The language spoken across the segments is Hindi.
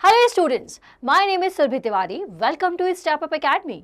Hello students, my name is Surabhi Tiwari. Welcome to step up academy.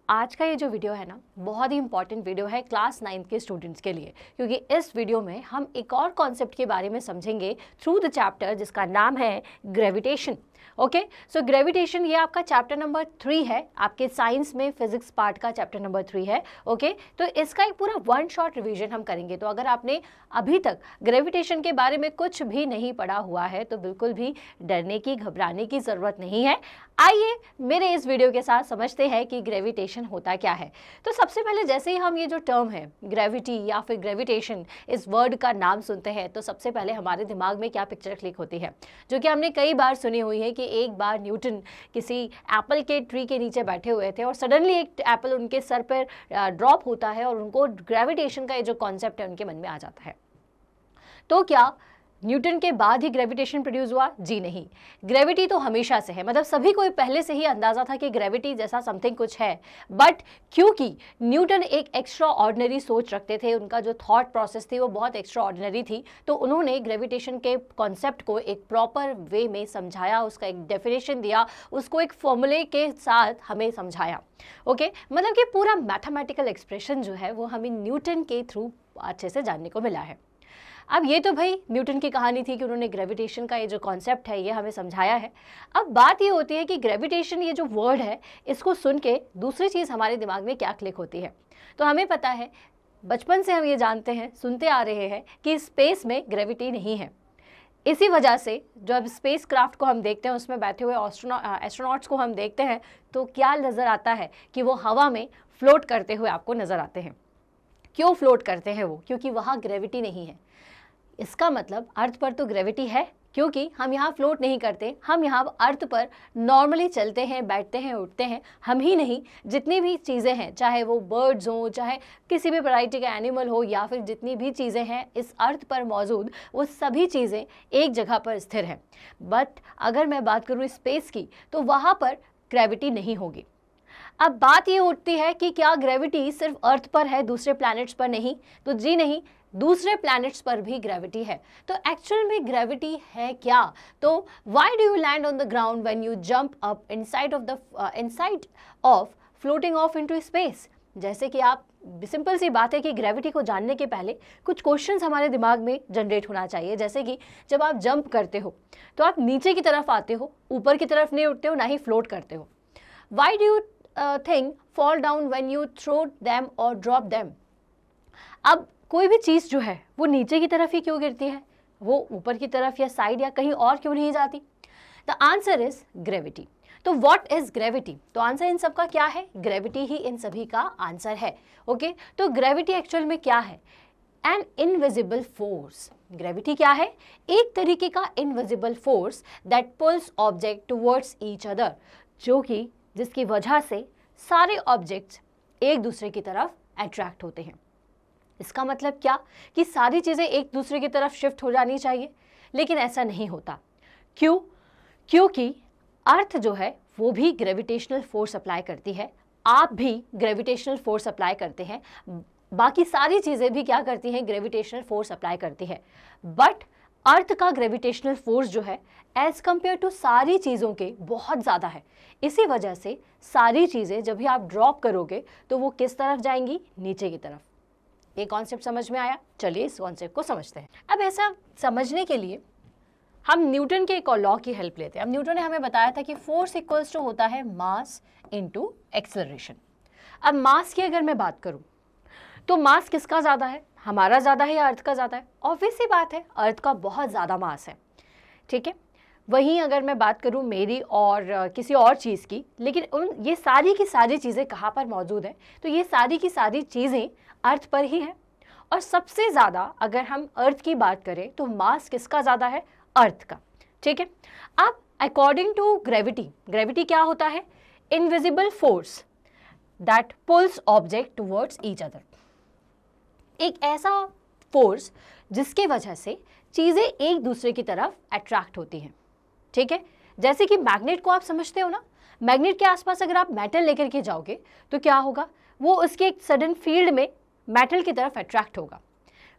आज का ये जो वीडियो है ना, बहुत ही इंपॉर्टेंट वीडियो है क्लास 9 के स्टूडेंट्स के लिए, क्योंकि इस वीडियो में हम एक और कॉन्सेप्ट के बारे में समझेंगे थ्रू द चैप्टर जिसका नाम है ग्रेविटेशन। ओके, सो ग्रेविटेशन ये आपका चैप्टर नंबर 3 है, आपके साइंस में फिजिक्स पार्ट का चैप्टर नंबर 3 है। ओके, तो इसका एक पूरा वन शॉट रिवीजन हम करेंगे। तो अगर आपने अभी तक ग्रेविटेशन के बारे में कुछ भी नहीं पढ़ा हुआ है तो बिल्कुल भी डरने की, घबराने की ज़रूरत नहीं है। आइए मेरे इस वीडियो के साथ समझते हैं कि ग्रेविटेशन होता क्या है। तो सबसे पहले जैसे ही हम ये जो टर्म है ग्रेविटी या फिर ग्रेविटेशन, इस वर्ड का नाम सुनते हैं तो सबसे पहले हमारे दिमाग में क्या पिक्चर क्लिक होती है, जो कि हमने कई बार सुनी हुई है कि एक बार न्यूटन किसी एप्पल के ट्री के नीचे बैठे हुए थे और सडनली एक एप्पल उनके सर पर ड्रॉप होता है और उनको ग्रेविटेशन का ये जो कॉन्सेप्ट है उनके मन में आ जाता है। तो क्या न्यूटन के बाद ही ग्रेविटेशन प्रोड्यूस हुआ? जी नहीं, ग्रेविटी तो हमेशा से है। मतलब सभी को पहले से ही अंदाजा था कि ग्रेविटी जैसा समथिंग कुछ है, बट क्योंकि न्यूटन एक एक्स्ट्रा ऑर्डिनरी सोच रखते थे, उनका जो थॉट प्रोसेस थी वो बहुत एक्स्ट्रा ऑर्डिनरी थी, तो उन्होंने ग्रेविटेशन के कॉन्सेप्ट को एक प्रॉपर वे में समझाया, उसका एक डेफिनेशन दिया, उसको एक फॉर्मूले के साथ हमें समझाया। ओके, मतलब कि पूरा मैथमेटिकल एक्सप्रेशन जो है वो हमें न्यूटन के थ्रू अच्छे से जानने को मिला है। अब ये तो भाई न्यूटन की कहानी थी कि उन्होंने ग्रेविटेशन का ये जो कॉन्सेप्ट है ये हमें समझाया है। अब बात ये होती है कि ग्रेविटेशन ये जो वर्ड है इसको सुन के दूसरी चीज़ हमारे दिमाग में क्या क्लिक होती है। तो हमें पता है, बचपन से हम ये जानते हैं, सुनते आ रहे हैं कि स्पेस में ग्रेविटी नहीं है। इसी वजह से जब स्पेस क्राफ्ट को हम देखते हैं, उसमें बैठे हुए एस्ट्रोनॉट्स को हम देखते हैं तो क्या नज़र आता है कि वो हवा में फ्लोट करते हुए आपको नज़र आते हैं। क्यों फ्लोट करते हैं वो? क्योंकि वहाँ ग्रेविटी नहीं है। इसका मतलब अर्थ पर तो ग्रेविटी है, क्योंकि हम यहाँ फ्लोट नहीं करते, हम यहाँ अर्थ पर नॉर्मली चलते हैं, बैठते हैं, उठते हैं। हम ही नहीं, जितनी भी चीज़ें हैं, चाहे वो बर्ड्स हों, चाहे किसी भी वैरायटी का एनिमल हो, या फिर जितनी भी चीज़ें हैं इस अर्थ पर मौजूद, वो सभी चीज़ें एक जगह पर स्थिर हैं। बट अगर मैं बात करूँ स्पेस की, तो वहाँ पर ग्रेविटी नहीं होगी। अब बात ये उठती है कि क्या ग्रेविटी सिर्फ अर्थ पर है, दूसरे प्लैनेट्स पर नहीं? तो जी नहीं, दूसरे प्लैनेट्स पर भी ग्रेविटी है। तो एक्चुअल में ग्रेविटी है क्या? तो why do you land on the ground when you jump up inside of floating of into space? जैसे कि आप, सिंपल सी बात है कि ग्रेविटी को जानने के पहले कुछ क्वेश्चंस हमारे दिमाग में जनरेट होना चाहिए। जैसे कि जब आप जंप करते हो तो आप नीचे की तरफ आते हो, ऊपर की तरफ नहीं उठते हो, ना ही फ्लोट करते हो। Why do you think fall down when you throw them और ड्रॉप देम? अब कोई भी चीज़ जो है वो नीचे की तरफ ही क्यों गिरती है, वो ऊपर की तरफ या साइड या कहीं और क्यों नहीं जाती? The answer is gravity. तो व्हाट इज ग्रेविटी? तो आंसर इन सब का क्या है? ग्रेविटी ही इन सभी का आंसर है। ओके, तो ग्रेविटी एक्चुअल में क्या है? An invisible force. ग्रेविटी क्या है? एक तरीके का invisible force that pools object towards each other, जो कि जिसकी वजह से सारे ऑब्जेक्ट्स एक दूसरे की तरफ अट्रैक्ट होते हैं। इसका मतलब क्या कि सारी चीज़ें एक दूसरे की तरफ शिफ्ट हो जानी चाहिए, लेकिन ऐसा नहीं होता। क्यों? क्योंकि अर्थ जो है वो भी ग्रेविटेशनल फोर्स अप्लाई करती है, आप भी ग्रेविटेशनल फोर्स अप्लाई करते हैं, बाकी सारी चीज़ें भी क्या करती हैं? ग्रेविटेशनल फोर्स अप्लाई करती है। बट अर्थ का ग्रेविटेशनल फोर्स जो है एज कंपेयर टू सारी चीज़ों के बहुत ज़्यादा है। इसी वजह से सारी चीज़ें जब भी आप ड्रॉप करोगे तो वो किस तरफ जाएंगी? नीचे की तरफ। ये कॉन्सेप्ट समझ में आया? चलिए इस कॉन्सेप्ट को समझते हैं। अब ऐसा समझने के लिए हम न्यूटन के एक लॉ की हेल्प लेते हैं। अब न्यूटन ने हमें बताया था कि फोर्स इक्वल्स टू होता है मास इनटू एक्सेलरेशन। अब मास की अगर मैं बात करूं तो मास किसका ज़्यादा है? हमारा ज़्यादा है या अर्थ का ज़्यादा है? ऑब्वियस सी बात है, अर्थ का बहुत ज़्यादा मास है। ठीक है, वहीं अगर मैं बात करूं मेरी और किसी और चीज़ की, लेकिन ये सारी की सारी चीज़ें कहाँ पर मौजूद हैं? तो ये सारी की सारी चीज़ें अर्थ पर ही है। और सबसे ज़्यादा अगर हम अर्थ की बात करें तो मास किसका ज़्यादा है? अर्थ का। ठीक है, अब अकॉर्डिंग टू ग्रेविटी, ग्रेविटी क्या होता है? Invisible force that pools object towards each other. एक ऐसा फोर्स जिसके वजह से चीज़ें एक दूसरे की तरफ अट्रैक्ट होती हैं। ठीक है, जैसे कि मैग्नेट को आप समझते हो ना, मैग्नेट के आसपास अगर आप मेटल लेकर के जाओगे तो क्या होगा? वो उसके एक सडन फील्ड में मेटल की तरफ अट्रैक्ट होगा।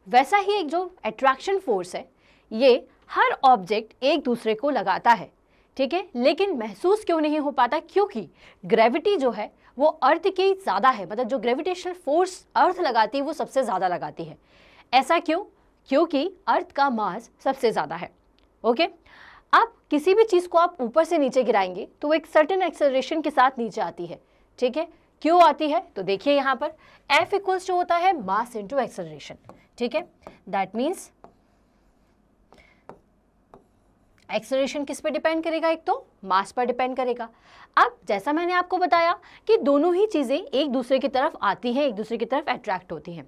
वैसा ही एक जो अट्रैक्शन फोर्स है, ये हर ऑब्जेक्ट एक दूसरे को लगाता है। ठीक है, लेकिन महसूस क्यों नहीं हो पाता? क्योंकि ग्रेविटी जो है वो अर्थ की ज़्यादा है, मतलब जो ग्रेविटेशनल फोर्स अर्थ लगाती है वो सबसे ज़्यादा लगाती है। ऐसा क्यों? क्योंकि अर्थ का मास सबसे ज़्यादा है। ओके, अब किसी भी चीज़ को आप ऊपर से नीचे गिराएंगे तो वो एक सर्टेन एक्सेलरेशन के साथ नीचे आती है। ठीक है, क्यों आती है? तो देखिए यहाँ पर F इक्वल्स जो होता है मास इंटू एक्सेलरेशन। ठीक है, दैट मीन्स एक्सेलरेशन किस पे डिपेंड करेगा? एक तो मास पर डिपेंड करेगा। अब जैसा मैंने आपको बताया कि दोनों ही चीज़ें एक दूसरे की तरफ आती हैं, एक दूसरे की तरफ अट्रैक्ट होती हैं।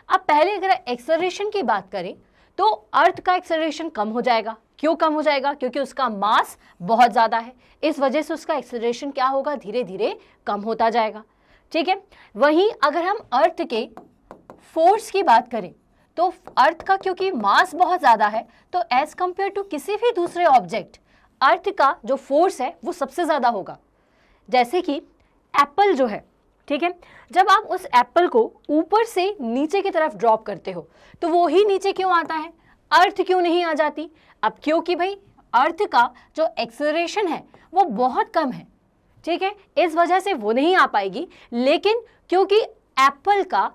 अब पहले अगर एक्सेलरेशन की बात करें तो अर्थ का एक्सेलरेशन कम हो जाएगा। क्यों कम हो जाएगा? क्योंकि उसका मास बहुत ज़्यादा है, इस वजह से उसका एक्सेलरेशन क्या होगा? धीरे धीरे कम होता जाएगा। ठीक है, वहीं अगर हम अर्थ के फोर्स की बात करें तो अर्थ का क्योंकि मास बहुत ज़्यादा है तो एज कंपेयर टू किसी भी दूसरे ऑब्जेक्ट अर्थ का जो फोर्स है वो सबसे ज़्यादा होगा। जैसे कि एप्पल जो है, ठीक है, जब आप उस एप्पल को ऊपर से नीचे की तरफ ड्रॉप करते हो तो वो ही नीचे क्यों आता है? अर्थ क्यों नहीं आ जाती? अब क्योंकि भाई अर्थ का जो एक्सेलरेशन है वो बहुत कम है। ठीक है, इस वजह से वो नहीं आ पाएगी। लेकिन क्योंकि एप्पल का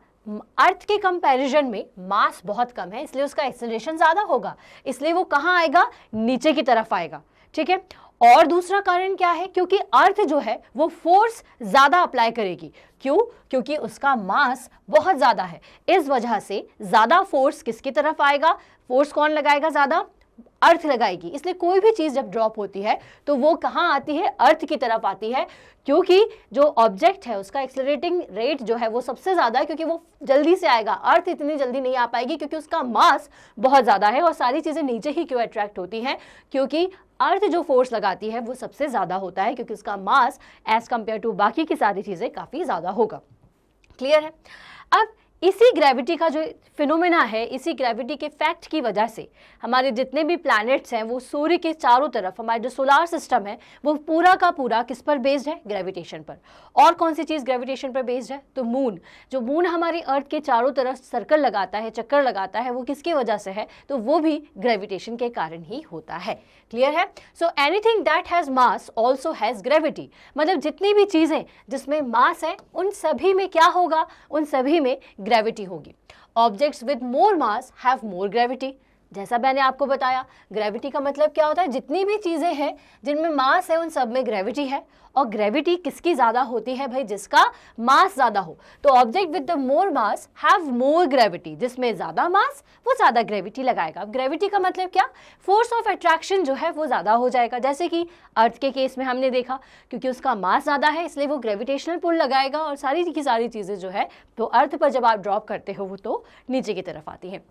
अर्थ के कंपैरिजन में मास बहुत कम है इसलिए उसका एक्सेलरेशन ज़्यादा होगा, इसलिए वो कहाँ आएगा? नीचे की तरफ आएगा। ठीक है, और दूसरा कारण क्या है? क्योंकि अर्थ जो है वो फोर्स ज़्यादा अप्लाई करेगी। क्यों? क्योंकि उसका मास बहुत ज़्यादा है, इस वजह से ज़्यादा फोर्स किसकी तरफ आएगा? फोर्स कौन लगाएगा? ज़्यादा अर्थ लगाएगी। इसलिए कोई भी चीज़ जब ड्रॉप होती है तो वो कहाँ आती है? अर्थ की तरफ आती है, क्योंकि जो ऑब्जेक्ट है उसका एक्सेलरेटिंग रेट जो है वो सबसे ज़्यादा है, क्योंकि वो जल्दी से आएगा। अर्थ इतनी जल्दी नहीं आ पाएगी क्योंकि उसका मास बहुत ज़्यादा है। और सारी चीज़ें नीचे ही क्यों अट्रैक्ट होती हैं? क्योंकि अर्थ जो फोर्स लगाती है वो सबसे ज़्यादा होता है, क्योंकि उसका मास एज कंपेयर टू बाकी की सारी चीज़ें काफ़ी ज़्यादा होगा। क्लियर है? अब इसी ग्रेविटी का जो फिनोमेना है, इसी ग्रेविटी के फैक्ट की वजह से हमारे जितने भी प्लैनेट्स हैं वो सूर्य के चारों तरफ, हमारा जो सोलार सिस्टम है वो पूरा का पूरा किस पर बेस्ड है? ग्रेविटेशन पर। और कौन सी चीज़ ग्रेविटेशन पर बेस्ड है? तो मून। जो मून हमारी अर्थ के चारों तरफ सर्कल लगाता है, चक्कर लगाता है, वो किसकी वजह से है? तो वो भी ग्रेविटेशन के कारण ही होता है। क्लियर है? So anything that has mass also has gravity. मतलब जितनी भी चीज़ें जिसमें मास है उन सभी में क्या होगा? उन सभी में ग्रेविटी होगी। Objects with more mass have more gravity. जैसा मैंने आपको बताया, ग्रेविटी का मतलब क्या होता है? जितनी भी चीज़ें हैं जिनमें मास है उन सब में ग्रेविटी है। और ग्रेविटी किसकी ज़्यादा होती है भाई? जिसका मास ज़्यादा हो। तो object with the more mass have more gravity. जिसमें ज़्यादा मास वो ज़्यादा ग्रेविटी लगाएगा। अब ग्रेविटी का मतलब क्या? फोर्स ऑफ अट्रैक्शन जो है वो ज़्यादा हो जाएगा। जैसे कि अर्थ के केस में हमने देखा, क्योंकि उसका मास ज़्यादा है इसलिए वो ग्रेविटेशनल पुल लगाएगा और सारी की सारी चीज़ें जो है तो अर्थ पर जब आप ड्रॉप करते हो वो तो नीचे की तरफ आती हैं।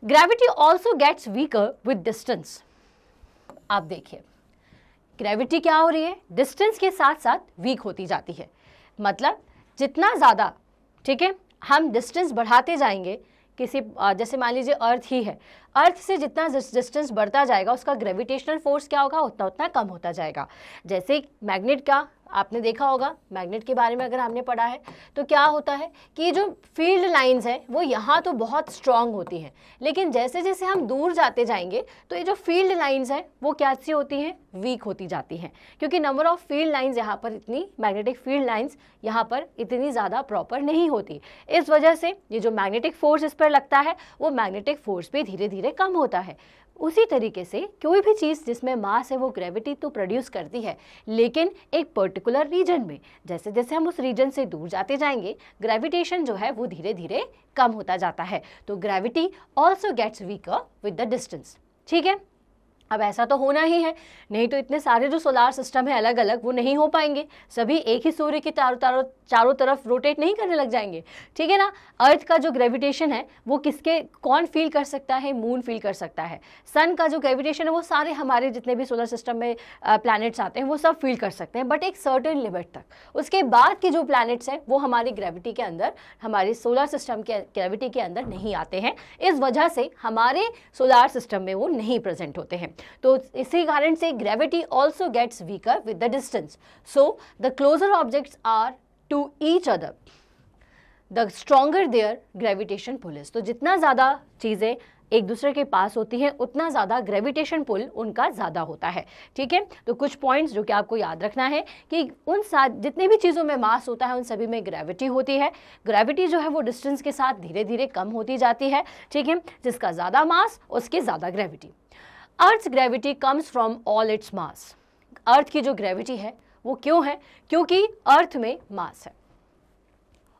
Gravity also gets weaker with distance. आप देखिए ग्रेविटी क्या हो रही है? डिस्टेंस के साथ साथ वीक होती जाती है। मतलब जितना ज़्यादा, ठीक है, हम डिस्टेंस बढ़ाते जाएंगे किसी, जैसे मान लीजिए अर्थ ही है, अर्थ से जितना डिस्टेंस बढ़ता जाएगा उसका ग्रेविटेशनल फोर्स क्या होगा? उतना उतना कम होता जाएगा। जैसे मैग्नेट का आपने देखा होगा, मैग्नेट के बारे में अगर हमने पढ़ा है तो क्या होता है कि जो फील्ड लाइंस हैं वो यहाँ तो बहुत स्ट्रांग होती हैं, लेकिन जैसे जैसे हम दूर जाते जाएंगे तो ये जो फील्ड लाइंस हैं वो कैसी होती हैं? वीक होती जाती हैं, क्योंकि नंबर ऑफ फील्ड लाइंस यहाँ पर इतनी, मैग्नेटिक फील्ड लाइंस यहाँ पर इतनी ज़्यादा प्रॉपर नहीं होती। इस वजह से ये जो मैग्नेटिक फोर्स इस पर लगता है वो मैग्नेटिक फोर्स भी धीरे धीरे कम होता है। उसी तरीके से कोई भी चीज़ जिसमें मास है वो ग्रेविटी तो प्रोड्यूस करती है, लेकिन एक पर्टिकुलर रीजन में। जैसे जैसे हम उस रीजन से दूर जाते जाएंगे ग्रेविटेशन जो है वो धीरे धीरे कम होता जाता है। तो gravity also gets weaker with the distance. ठीक है, अब ऐसा तो होना ही है, नहीं तो इतने सारे जो सोलार सिस्टम है अलग अलग वो नहीं हो पाएंगे, सभी एक ही सूर्य के चारों तरफ रोटेट नहीं करने लग जाएंगे। ठीक है ना? अर्थ का जो ग्रेविटेशन है वो किसके, कौन फील कर सकता है? मून फील कर सकता है। सन का जो ग्रेविटेशन है वो सारे हमारे जितने भी सोलर सिस्टम में प्लैनेट्स आते हैं वो सब फील कर सकते हैं, बट एक सर्टेन लिमिट तक। उसके बाद के जो प्लैनेट्स हैं वो हमारी ग्रेविटी के अंदर, हमारे सोलर सिस्टम के ग्रेविटी के अंदर नहीं आते हैं, इस वजह से हमारे सोलर सिस्टम में वो नहीं प्रेजेंट होते हैं। तो इसी कारण से gravity also gets weaker with the distance. So the closer objects are to each other the stronger their gravitation pull is. तो जितना ज़्यादा चीज़ें एक दूसरे के पास होती हैं उतना ज़्यादा ग्रेविटेशन पुल उनका ज़्यादा होता है। ठीक है, तो कुछ पॉइंट्स जो कि आपको याद रखना है कि उन जितने भी चीज़ों में मास होता है उन सभी में ग्रेविटी होती है। ग्रेविटी जो है वो डिस्टेंस के साथ धीरे धीरे कम होती जाती है। ठीक है, जिसका ज़्यादा मास उसकी ज़्यादा gravity. Earth gravity comes from all its mass. Earth की जो ग्रेविटी है वो क्यों है? क्योंकि अर्थ में मास है।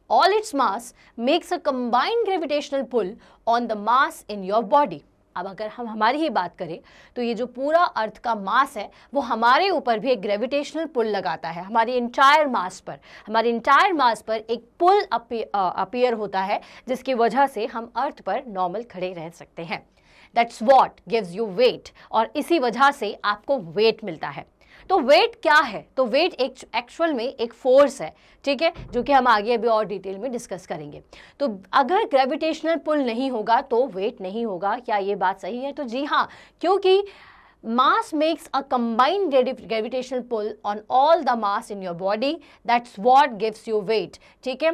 All its mass makes a combined gravitational pull on the mass in your body. अब अगर हम हमारी ही बात करें तो ये जो पूरा अर्थ का मास है वो हमारे ऊपर भी एक ग्रेविटेशनल पुल लगाता है। हमारी इंटायर मास पर एक पुल अपीयर होता है जिसकी वजह से हम अर्थ पर नॉर्मल खड़े रह सकते हैं। That's what gives you weight, और इसी वजह से आपको वेट मिलता है। तो वेट क्या है? तो वेट एक्चुअल में एक फोर्स है। ठीक है, जो कि हम आगे अभी और डिटेल में डिस्कस करेंगे। तो अगर ग्रेविटेशनल पुल नहीं होगा तो वेट नहीं होगा। क्या ये बात सही है? तो जी हाँ, क्योंकि mass makes a combined gravitational pull on all the mass in your body. That's what gives you weight. ठीक है,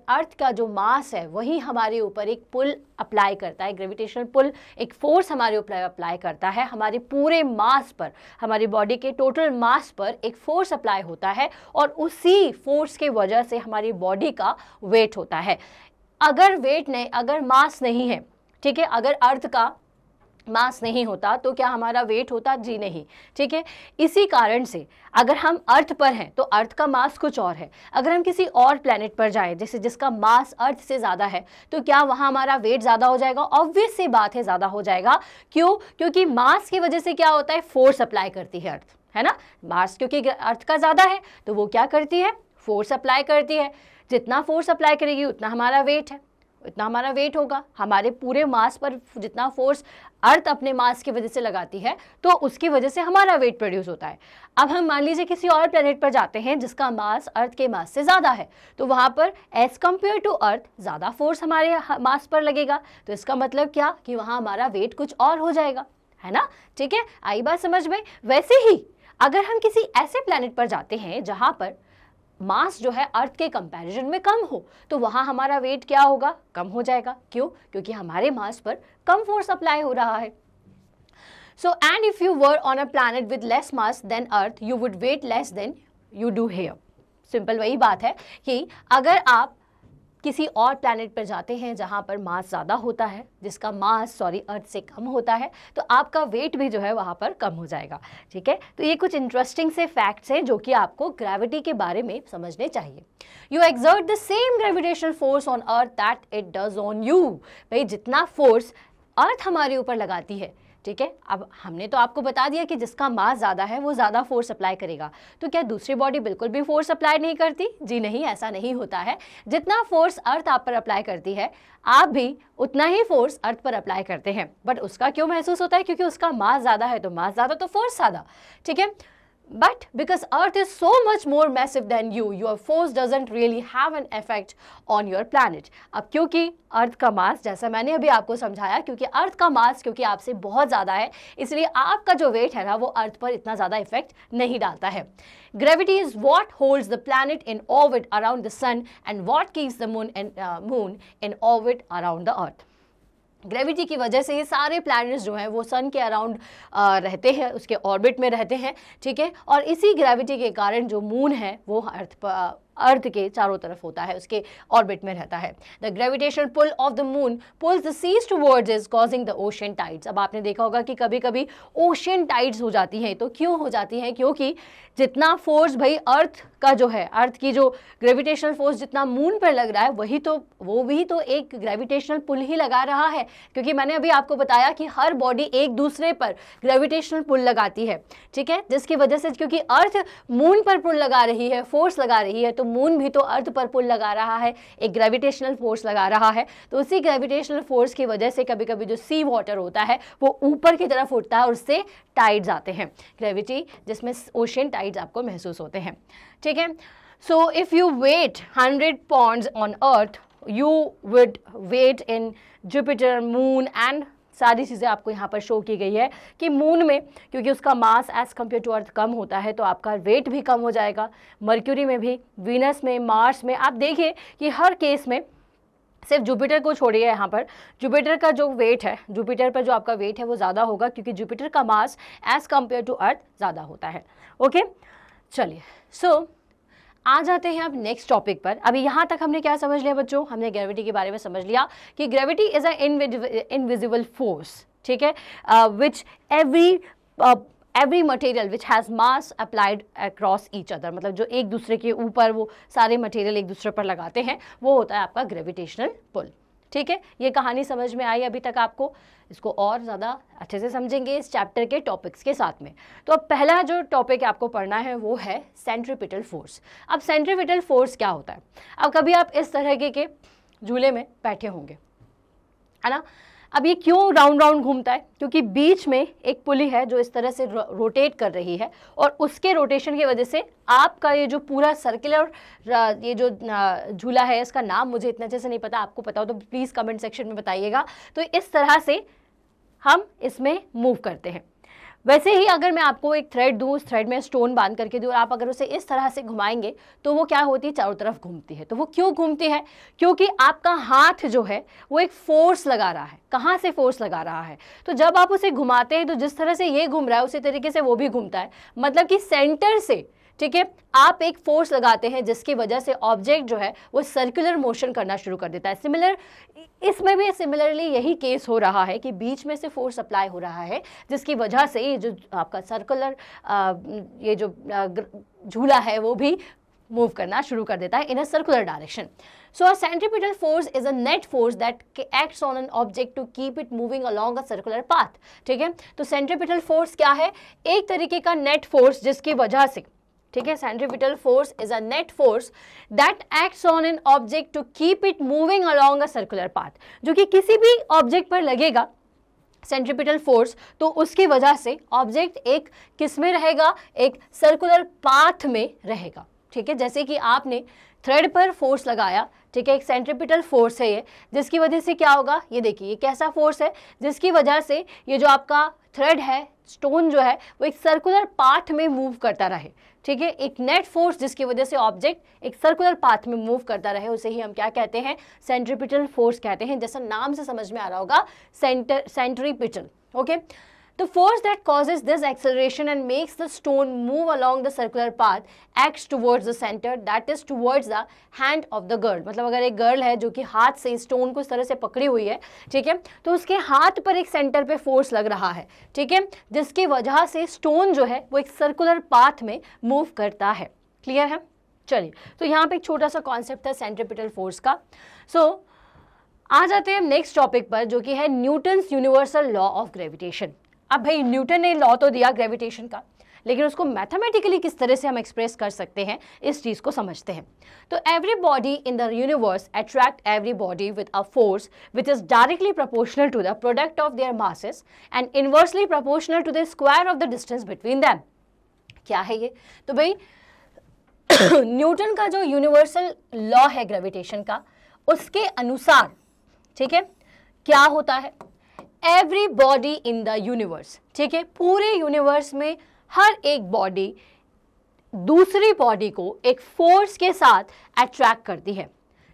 अर्थ का जो मास है वही हमारे ऊपर एक पुल अप्लाई करता है। ग्रेविटेशनल पुल एक फोर्स हमारे ऊपर अप्लाई करता है। हमारे पूरे मास पर, हमारी बॉडी के टोटल मास पर एक फोर्स अप्लाई होता है और उसी फोर्स के वजह से हमारी बॉडी का वेट होता है। अगर मास नहीं है, ठीक है, अगर अर्थ का मास नहीं होता तो क्या हमारा वेट होता? जी नहीं। ठीक है, इसी कारण से अगर हम अर्थ पर हैं तो अर्थ का मास कुछ और है। अगर हम किसी और प्लेनेट पर जाएं जैसे जिसका मास अर्थ से ज़्यादा है तो क्या वहाँ हमारा वेट ज़्यादा हो जाएगा? ऑब्वियस सी बात है, ज़्यादा हो जाएगा। क्यों? क्योंकि मास की वजह से क्या होता है? फोर्स अप्लाई करती है अर्थ, है ना। मास क्योंकि अर्थ का ज़्यादा है तो वो क्या करती है? फोर्स अप्लाई करती है। जितना फोर्स अप्लाई करेगी उतना हमारा वेट है, इतना हमारा वेट होगा। हमारे पूरे मास पर जितना फोर्स अर्थ अपने मास की वजह से लगाती है तो उसकी वजह से हमारा वेट प्रोड्यूस होता है। अब हम मान लीजिए किसी और प्लेनेट पर जाते हैं जिसका मास अर्थ के मास से ज़्यादा है, तो वहाँ पर एज कम्पेयर टू अर्थ ज़्यादा फोर्स हमारे मास पर लगेगा। तो इसका मतलब क्या कि वहाँ हमारा वेट कुछ और हो जाएगा, है ना। ठीक है, आई बात समझ में। वैसे ही अगर हम किसी ऐसे प्लेनेट पर जाते हैं जहाँ पर मास जो है अर्थ के कंपैरिजन में कम हो तो वहाँ हमारा वेट क्या होगा? कम हो जाएगा। क्यों? क्योंकि हमारे मास पर कम फोर्स अप्लाई हो रहा है। So and if you were on a planet with less mass than earth you would weigh less than you do here. Simple वही बात है कि अगर आप किसी और प्लैनेट पर जाते हैं जहाँ पर मास ज़्यादा होता है, जिसका मास अर्थ से कम होता है, तो आपका वेट भी जो है वहाँ पर कम हो जाएगा। ठीक है, तो ये कुछ इंटरेस्टिंग से फैक्ट्स हैं जो कि आपको ग्रेविटी के बारे में समझने चाहिए। You exert the same gravitational force on earth that it does on you. भाई जितना फोर्स अर्थ हमारे ऊपर लगाती है, ठीक है, अब हमने तो आपको बता दिया कि जिसका मास ज़्यादा है वो ज़्यादा फोर्स अप्लाई करेगा। तो क्या दूसरी बॉडी बिल्कुल भी फोर्स अप्लाई नहीं करती? जी नहीं, ऐसा नहीं होता है। जितना फोर्स अर्थ आप पर अप्लाई करती है आप भी उतना ही फोर्स अर्थ पर अप्लाई करते हैं। बट उसका क्यों महसूस होता है? क्योंकि उसका मास ज़्यादा है, तो मास ज़्यादा तो फोर्स ज़्यादा। ठीक है, but because earth is so much more massive than you, your force doesn't really have an effect on your planet. अब क्योंकि अर्थ का मास, जैसा मैंने अभी आपको समझाया, क्योंकि अर्थ का मास क्योंकि आपसे बहुत ज़्यादा है इसलिए आपका जो वेट है ना वो अर्थ पर इतना ज़्यादा इफेक्ट नहीं डालता है। Gravity is what holds the planet in orbit around the sun and what keeps the moon in orbit around the earth. Gravity की वजह से ये सारे प्लैनेट्स जो हैं वो सन के अराउंड रहते हैं, उसके ऑर्बिट में रहते हैं। ठीक है, और इसी ग्रेविटी के कारण जो मून है वो अर्थ के चारों तरफ होता है, उसके ऑर्बिट में रहता है। The gravitational pull of the moon pulls the seas towards is causing the ocean tides. अब आपने देखा होगा कि कभी कभी ओशन टाइड्स हो जाती हैं। तो क्यों हो जाती हैं? क्योंकि जितना फोर्स भाई अर्थ का जो है, अर्थ की जो ग्रेविटेशनल फोर्स जितना मून पर लग रहा है वो भी तो एक ग्रेविटेशनल पुल ही लगा रहा है। क्योंकि मैंने अभी आपको बताया कि हर बॉडी एक दूसरे पर ग्रेविटेशनल पुल लगाती है। ठीक है, जिसकी वजह से क्योंकि अर्थ मून पर पुल लगा रही है, फोर्स लगा रही है, तो मून भी तो अर्थ पर पुल लगा रहा है, एक ग्रेविटेशनल फोर्स लगा रहा है। तो उसी ग्रेविटेशनल फोर्स की वजह से कभी कभी जो सी वाटर होता है वो ऊपर की तरफ उठता है और उससे टाइड्स आते हैं, ग्रेविटी जिसमें ओशन टाइड्स आपको महसूस होते हैं। ठीक है, so if you weigh 100 pounds on earth you would weigh in Jupiter, moon and सारी चीज़ें आपको यहाँ पर शो की गई है कि मून में क्योंकि उसका mass as compare to earth कम होता है तो आपका वेट भी कम हो जाएगा। मर्क्यूरी में भी, वीनस में, मार्स में, आप देखिए कि हर केस में सिर्फ जुपिटर को छोड़िए, यहाँ पर जुपिटर का जो वेट है, जुपिटर पर जो आपका वेट है वो ज़्यादा होगा, क्योंकि जुपिटर का mass as compare to earth ज़्यादा होता है। ओके, चलिए सो आ जाते हैं अब नेक्स्ट टॉपिक पर। अभी यहाँ तक हमने क्या समझ लिया बच्चों? हमने ग्रेविटी के बारे में समझ लिया कि gravity is a invisible force, ठीक है, which every material which has mass applied across each other, मतलब जो एक दूसरे के ऊपर वो सारे मटेरियल एक दूसरे पर लगाते हैं, वो होता है आपका ग्रेविटेशनल पुल। ठीक है, ये कहानी समझ में आई अभी तक आपको? इसको और ज़्यादा अच्छे से समझेंगे इस चैप्टर के टॉपिक्स के साथ में। तो अब पहला जो टॉपिक आपको पढ़ना है वो है सेंट्रीपिटल फोर्स। अब सेंट्रीपिटल फोर्स क्या होता है? अब कभी आप इस तरह के झूले में बैठे होंगे, है ना? अब ये क्यों राउंड राउंड घूमता है? क्योंकि बीच में एक पुली है जो इस तरह से रोटेट कर रही है, और उसके रोटेशन की वजह से आपका ये जो पूरा सर्कुलर ये जो झूला है, इसका नाम मुझे इतना अच्छे से नहीं पता, आपको पता हो तो प्लीज़ कमेंट सेक्शन में बताइएगा। तो इस तरह से हम इसमें मूव करते हैं। वैसे ही अगर मैं आपको एक थ्रेड दूँ, उस थ्रेड में स्टोन बांध करके दूँ, और आप अगर उसे इस तरह से घुमाएंगे तो वो क्या होती है? चारों तरफ घूमती है। तो वो क्यों घूमती है? क्योंकि आपका हाथ जो है वो एक फोर्स लगा रहा है। कहाँ से फोर्स लगा रहा है? तो जब आप उसे घुमाते हैं तो जिस तरह से ये घूम रहा है उसी तरीके से वो भी घूमता है, मतलब कि सेंटर से, ठीक है, आप एक फोर्स लगाते हैं जिसकी वजह से ऑब्जेक्ट जो है वो सर्कुलर मोशन करना शुरू कर देता है। इसमें भी सिमिलरली यही केस हो रहा है कि बीच में से फोर्स अप्लाई हो रहा है, जिसकी वजह से ये जो आपका सर्कुलर ये जो झूला है वो भी मूव करना शुरू कर देता है in a circular direction. So a centripetal force is a net force that acts on an object to keep it moving along a circular path। ठीक है, तो सेंट्रीपिटल फोर्स क्या है? एक तरीके का नेट फोर्स जिसकी वजह से, ठीक है, centripetal force is a net force that acts on an object to keep it moving along a circular path. जो कि किसी भी ऑब्जेक्ट पर लगेगा सेंट्रीपिटल फोर्स, तो उसकी वजह से ऑब्जेक्ट एक किस में रहेगा? एक सर्कुलर पाथ में रहेगा। ठीक है, जैसे कि आपने थ्रेड पर फोर्स लगाया, ठीक है, एक सेंट्रीपिटल फोर्स है ये, जिसकी वजह से क्या होगा? ये देखिए, ये कैसा फोर्स है? जिसकी वजह से ये जो आपका थ्रेड है, स्टोन जो है, वो एक सर्कुलर पाथ में मूव करता रहे। ठीक है, एक नेट फोर्स जिसकी वजह से ऑब्जेक्ट एक सर्कुलर पाथ में मूव करता रहे, उसे ही हम क्या कहते हैं? सेंट्रीपिटल फोर्स कहते हैं। जैसा नाम से समझ में आ रहा होगा, centripetal. Okay, The force that causes this acceleration and makes the stone move along the circular path acts towards the center, that is towards the hand of the girl। मतलब अगर एक गर्ल है जो कि हाथ से स्टोन को इस तरह से पकड़ी हुई है, ठीक है, तो उसके हाथ पर एक सेंटर पे फोर्स लग रहा है, ठीक है, जिसकी वजह से स्टोन जो है वो एक सर्कुलर पाथ में मूव करता है। क्लियर है? चलिए, तो यहाँ पे एक छोटा सा कॉन्सेप्ट था सेंट्रीपिटल फोर्स का। आ जाते हैं नेक्स्ट टॉपिक पर, जो कि है Newton's universal law of gravitation. अब भाई न्यूटन ने लॉ तो दिया ग्रेविटेशन का, लेकिन उसको मैथमेटिकली किस तरह से हम एक्सप्रेस कर सकते हैं, इस चीज़ को समझते हैं। तो every body in the universe attract every body with a force which is directly proportional to the product of their masses and inversely proportional to the square of the distance between them. क्या है ये? तो भाई न्यूटन का जो यूनिवर्सल लॉ है ग्रेविटेशन का, उसके अनुसार, ठीक है, क्या होता है? Every body in the universe, ठीक है, पूरे यूनिवर्स में हर एक बॉडी दूसरी बॉडी को एक फोर्स के साथ अट्रैक्ट करती है।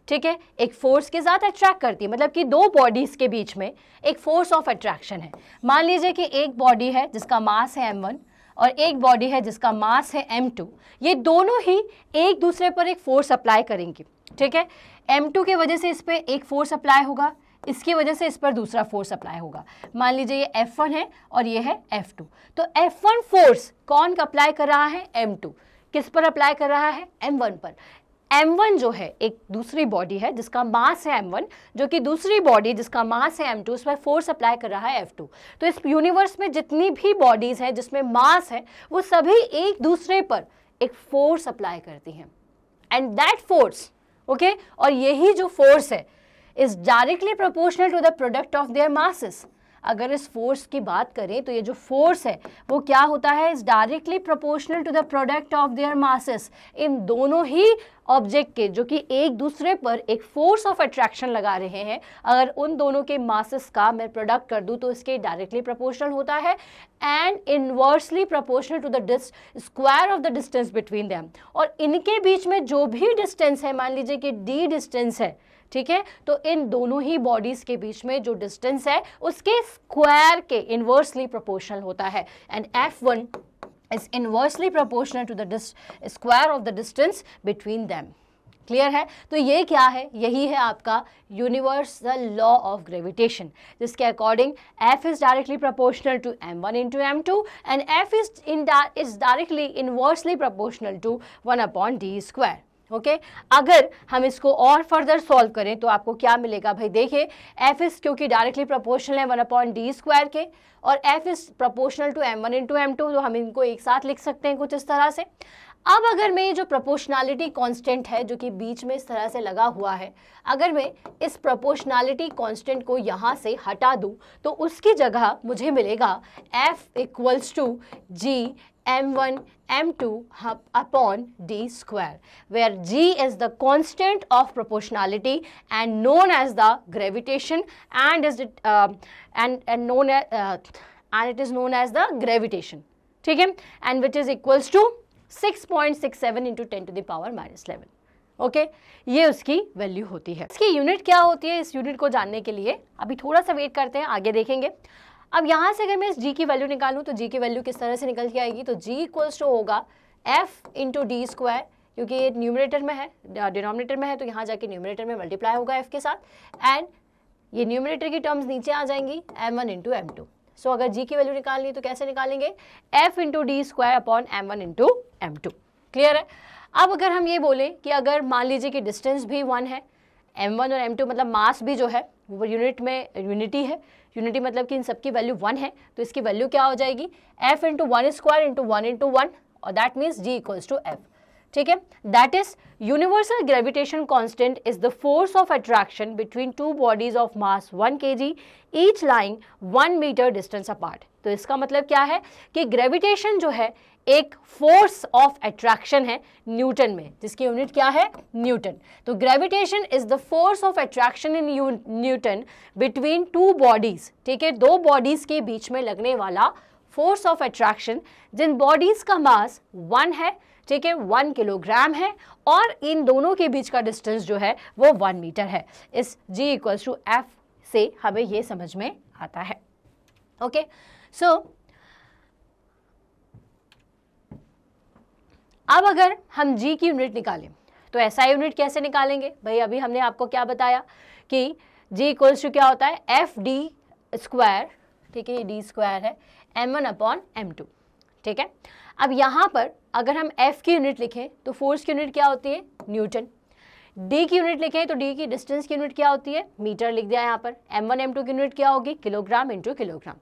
ठीक है, एक फोर्स के साथ अट्रैक्ट करती है, मतलब कि दो बॉडीज के बीच में एक फोर्स ऑफ अट्रैक्शन है। मान लीजिए कि एक बॉडी है जिसका मास है m1 और एक बॉडी है जिसका मास है m2। ये दोनों ही एक दूसरे पर एक फोर्स अप्लाई करेंगी। ठीक है, m2 के वजह से इस पर एक फोर्स अप्लाई होगा, इसकी वजह से इस पर दूसरा फोर्स अप्लाई होगा। मान लीजिए ये F1 है और ये है F2। तो F1 फोर्स कौन अप्लाई कर रहा है? M2। किस पर अप्लाई कर रहा है? M1 पर। M1 जो है एक दूसरी बॉडी है जिसका मास है M1, जो कि दूसरी बॉडी जिसका मास है M2, उस पर फोर्स अप्लाई कर रहा है F2। तो इस यूनिवर्स में जितनी भी बॉडीज हैं जिसमें मास है, वो सभी एक दूसरे पर एक फोर्स अप्लाई करती हैं, एंड दैट फोर्स, ओके, और यही जो फोर्स है is directly proportional to the product of their masses। अगर इस फोर्स की बात करें तो ये जो फोर्स है वो क्या होता है? is directly proportional to the product of their masses। इन दोनों ही ऑब्जेक्ट के जो कि एक दूसरे पर एक फोर्स ऑफ अट्रैक्शन लगा रहे हैं, अगर उन दोनों के मासेस का मैं प्रोडक्ट कर दूं तो इसके डायरेक्टली प्रोपोर्शनल होता है and inversely proportional to the square of the distance between them. और इनके बीच में जो भी डिस्टेंस है, मान लीजिए कि d डिस्टेंस है, ठीक है, तो इन दोनों ही बॉडीज के बीच में जो डिस्टेंस है उसके स्क्वायर के इनवर्सली प्रोपोर्शनल होता है and F1 is inversely proportional to the square of the distance between them। Clear है? तो ये क्या है? यही है आपका यूनिवर्सल लॉ ऑफ ग्रेविटेशन, जिसके according F is directly proportional to m1 into m2 and F is directly inversely proportional to 1/d square. Okay अगर हम इसको और फर्दर सॉल्व करें तो आपको क्या मिलेगा भाई? देखिए F इज क्योंकि डायरेक्टली प्रोपोर्शनल है 1/d स्क्वायर के और F is proportional to m1 into m2, तो हम इनको एक साथ लिख सकते हैं कुछ इस तरह से। अब अगर मैं ये जो प्रोपोर्शनैलिटी कांस्टेंट है जो कि बीच में इस तरह से लगा हुआ है, अगर मैं इस प्रोपोर्शनैलिटी कांस्टेंट को यहाँ से हटा दूँ तो उसकी जगह मुझे मिलेगा F equals to G m1 m2 upon d square, where G is the constant of proportionality and known as the gravitation and is it known as and it is known as the gravitation, ठीक है, and which is equals to 6.67 into 10 to the power minus 11। Okay ये उसकी वैल्यू होती है। इसकी यूनिट क्या होती है? इस यूनिट को जानने के लिए अभी थोड़ा सा वेट करते हैं, आगे देखेंगे। अब यहाँ से अगर मैं इस g की वैल्यू निकालूँ तो g की वैल्यू किस तरह से निकल के आएगी? तो g इक्वल्स टू होगा f इंटू डी स्क्वायर, क्योंकि ये न्यूमरेटर में है, डिनोमिनेटर में है, तो यहाँ जाके न्यूमरेटर में मल्टीप्लाई होगा f के साथ एंड ये न्यूमरेटर की टर्म्स नीचे आ जाएंगी m1 इंटू m2। सो अगर g की वैल्यू निकालनी है तो कैसे निकालेंगे? f into D square upon m1 into m2। Clear है? अब अगर हम ये बोलें कि अगर मान लीजिए कि डिस्टेंस भी 1 है, m1 और m2 मतलब मास भी जो है वो यूनिट में यूनिटी है, यूनिटी मतलब कि इन सबकी वैल्यू 1 है, तो इसकी वैल्यू क्या हो जाएगी? f into 1 square into 1 into 1 और that means g equals to f। ठीक है, that is universal gravitation constant is the force of attraction between two bodies of mass 1 kg each lying 1 metre distance apart. तो इसका मतलब क्या है कि ग्रेविटेशन जो है एक फोर्स ऑफ अट्रैक्शन है न्यूटन में, जिसकी यूनिट क्या है? न्यूटन। तो gravitation is the force of attraction in Newton between two bodies. ठीक है, दो बॉडीज के बीच में लगने वाला फोर्स ऑफ अट्रैक्शन, जिन बॉडीज का मास 1 है, ठीक है, 1 किलोग्राम है और इन दोनों के बीच का डिस्टेंस जो है वो 1 मीटर है। इस g इक्वल्स टू f से हमें ये समझ में आता है। ओके सो अब अगर हम g की यूनिट निकालें तो ऐसा यूनिट कैसे निकालेंगे भाई? अभी हमने आपको क्या बताया कि g इक्वल्स टू क्या होता है? एफ डी स्क्वायर, ठीक है, ये डी स्क्वायर है, m1 अपॉन m2। ठीक है, अब यहाँ पर अगर हम f की यूनिट लिखें तो फोर्स की यूनिट क्या होती है? न्यूटन। d की यूनिट लिखें तो d की डिस्टेंस की यूनिट क्या होती है? मीटर लिख दिया यहाँ पर। m1 m2 की यूनिट क्या होगी? Kilogram into kilogram.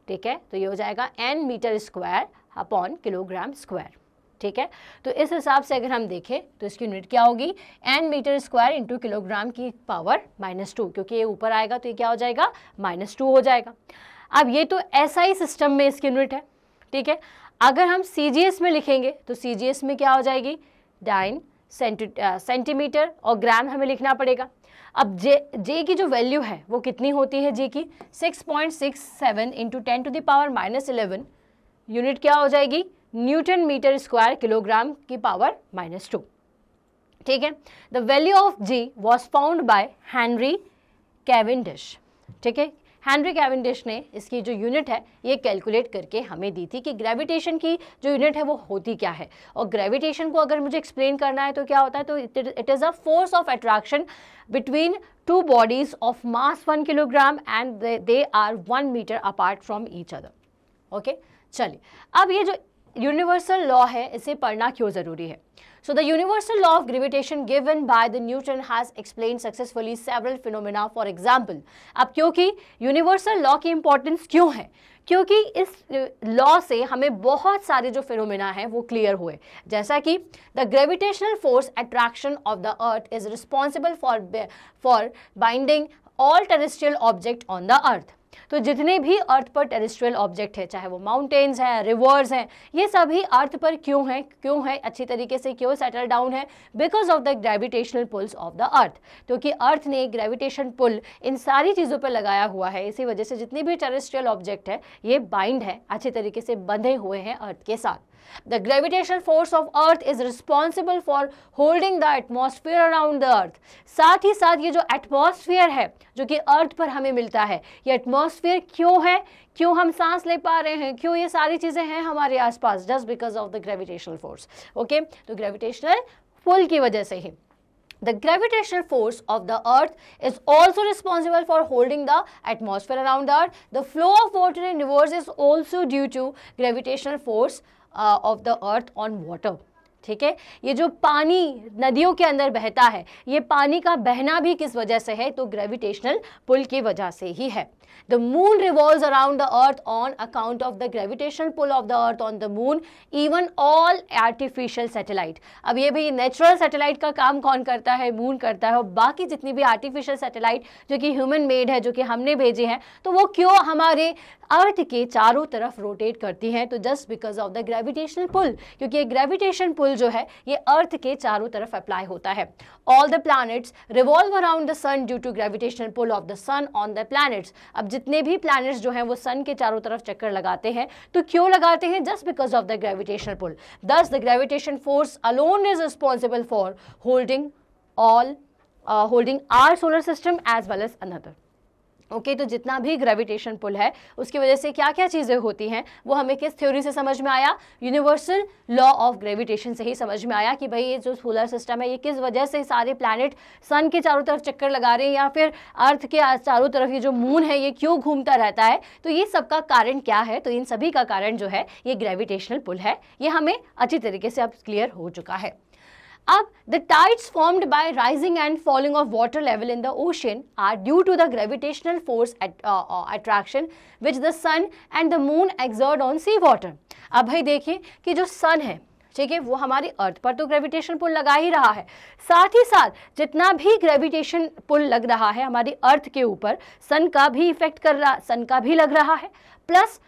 ठीक है, तो ये हो जाएगा n metre square upon kilogram square. ठीक है, तो इस हिसाब से अगर हम देखें तो इसकी यूनिट क्या होगी? n metre square into kilogram की पावर -2, क्योंकि ये ऊपर आएगा तो ये क्या हो जाएगा? -2 हो जाएगा। अब ये तो SI सिस्टम में इसकी यूनिट है। ठीक है, अगर हम CGS में लिखेंगे तो CGS में क्या हो जाएगी? डाइन सेंटीमीटर और ग्राम हमें लिखना पड़ेगा। अब J की जो वैल्यू है वो कितनी होती है? J की 6.67 into 10 to the power -11, unit क्या हो जाएगी? न्यूटन मीटर स्क्वायर किलोग्राम की पावर -2। ठीक है, the value of G was found by Henry Cavendish. ठीक है, हेनरी कैवेंडिश ने इसकी जो यूनिट है ये कैलकुलेट करके हमें दी थी कि ग्रेविटेशन की जो यूनिट है वो होती क्या है। और ग्रेविटेशन को अगर मुझे एक्सप्लेन करना है तो क्या होता है? तो it is a force of attraction between two bodies of mass 1 kilogram and they are 1 metre apart from each other. Okay, चलिए अब ये जो यूनिवर्सल लॉ है इसे पढ़ना क्यों ज़रूरी है? So the universal law of gravitation given by the Newton has explained successfully several phenomena. For example, अब क्योंकि यूनिवर्सल लॉ की इंपॉर्टेंस क्यों है? क्योंकि इस लॉ से हमें बहुत सारे जो फिनोमेना हैं वो क्लियर हुए, जैसा कि the gravitational force attraction of the earth is responsible for binding all terrestrial object on the अर्थ। तो जितने भी अर्थ पर टेरेस्ट्रियल ऑब्जेक्ट है, चाहे वो माउंटेन्स हैं, रिवर्स हैं, ये सभी अर्थ पर क्यों है अच्छी तरीके से क्यों सेटल डाउन है? Because of the gravitational pulls of the earth, क्योंकि अर्थ ने ग्रेविटेशन पुल इन सारी चीज़ों पर लगाया हुआ है। इसी वजह से जितनी भी टेरेस्ट्रियल ऑब्जेक्ट है ये बाइंड है, अच्छी तरीके से बंधे हुए हैं अर्थ के साथ। The gravitational force of Earth is responsible for holding the atmosphere around the Earth. साथ ही साथ ये जो एटमॉस्फेयर है जो कि अर्थ पर हमें मिलता है, ये एटमॉस्फेयर क्यों है, क्यों हम सांस ले पा रहे हैं, क्यों ये सारी चीज़ें हैं हमारे आसपास? Just because of the gravitational force. Okay, तो ग्रेविटेशनल पुल की वजह से ही। The gravitational force of the earth is also responsible for holding the atmosphere around the earth. The flow of water in rivers is also due to gravitational force of the earth on water. ठीक है, ये जो पानी नदियों के अंदर बहता है, ये पानी का बहना भी किस वजह से है? तो ग्रेविटेशनल पुल की वजह से ही है। The moon revolves around the earth on account of the gravitational pull of the earth on the moon, even all artificial satellite. अब ये भी नेचुरल सैटेलाइट का काम कौन करता है? मून करता है। और बाकी जितनी भी आर्टिफिशियल सैटेलाइट जो कि ह्यूमन मेड है, जो कि हमने भेजे हैं, तो वो क्यों हमारे अर्थ के चारों तरफ रोटेट करती हैं? तो just because of the gravitational pull, क्योंकि ये ग्रेविटेशन पुल जो है ये अर्थ के चारों तरफ अप्लाई होता है। All the planets revolve around the sun due to gravitational pull of the sun on the planets. अब जितने भी प्लैनेट्स जो हैं वो सन के चारों तरफ चक्कर लगाते हैं, तो क्यों लगाते हैं? Just because of the gravitational pull. Thus the gravitation force alone is responsible for holding our solar system as well as another. Okay, तो जितना भी ग्रेविटेशन पुल है उसकी वजह से क्या क्या चीज़ें होती हैं वो हमें किस थ्योरी से समझ में आया? यूनिवर्सल लॉ ऑफ ग्रेविटेशन से ही समझ में आया कि भाई ये जो सोलर सिस्टम है ये किस वजह से सारे प्लैनेट सन के चारों तरफ चक्कर लगा रहे हैं, या फिर अर्थ के चारों तरफ ये जो मून है ये क्यों घूमता रहता है। तो ये सबका कारण क्या है? तो इन सभी का कारण जो है ये ग्रेविटेशनल पुल है। ये हमें अच्छी तरीके से अब क्लियर हो चुका है। अब the tides formed by rising and falling of water level in the ocean are due to the gravitational force attraction which the sun and the moon exert on sea water. अब भाई देखिए कि जो सन है, ठीक है, वो हमारी अर्थ पर तो ग्रेविटेशन पुल लगा ही रहा है, साथ ही साथ जितना भी ग्रेविटेशन पुल लग रहा है हमारी अर्थ के ऊपर, सन का भी इफेक्ट कर रहा, सन का भी लग रहा है, प्लस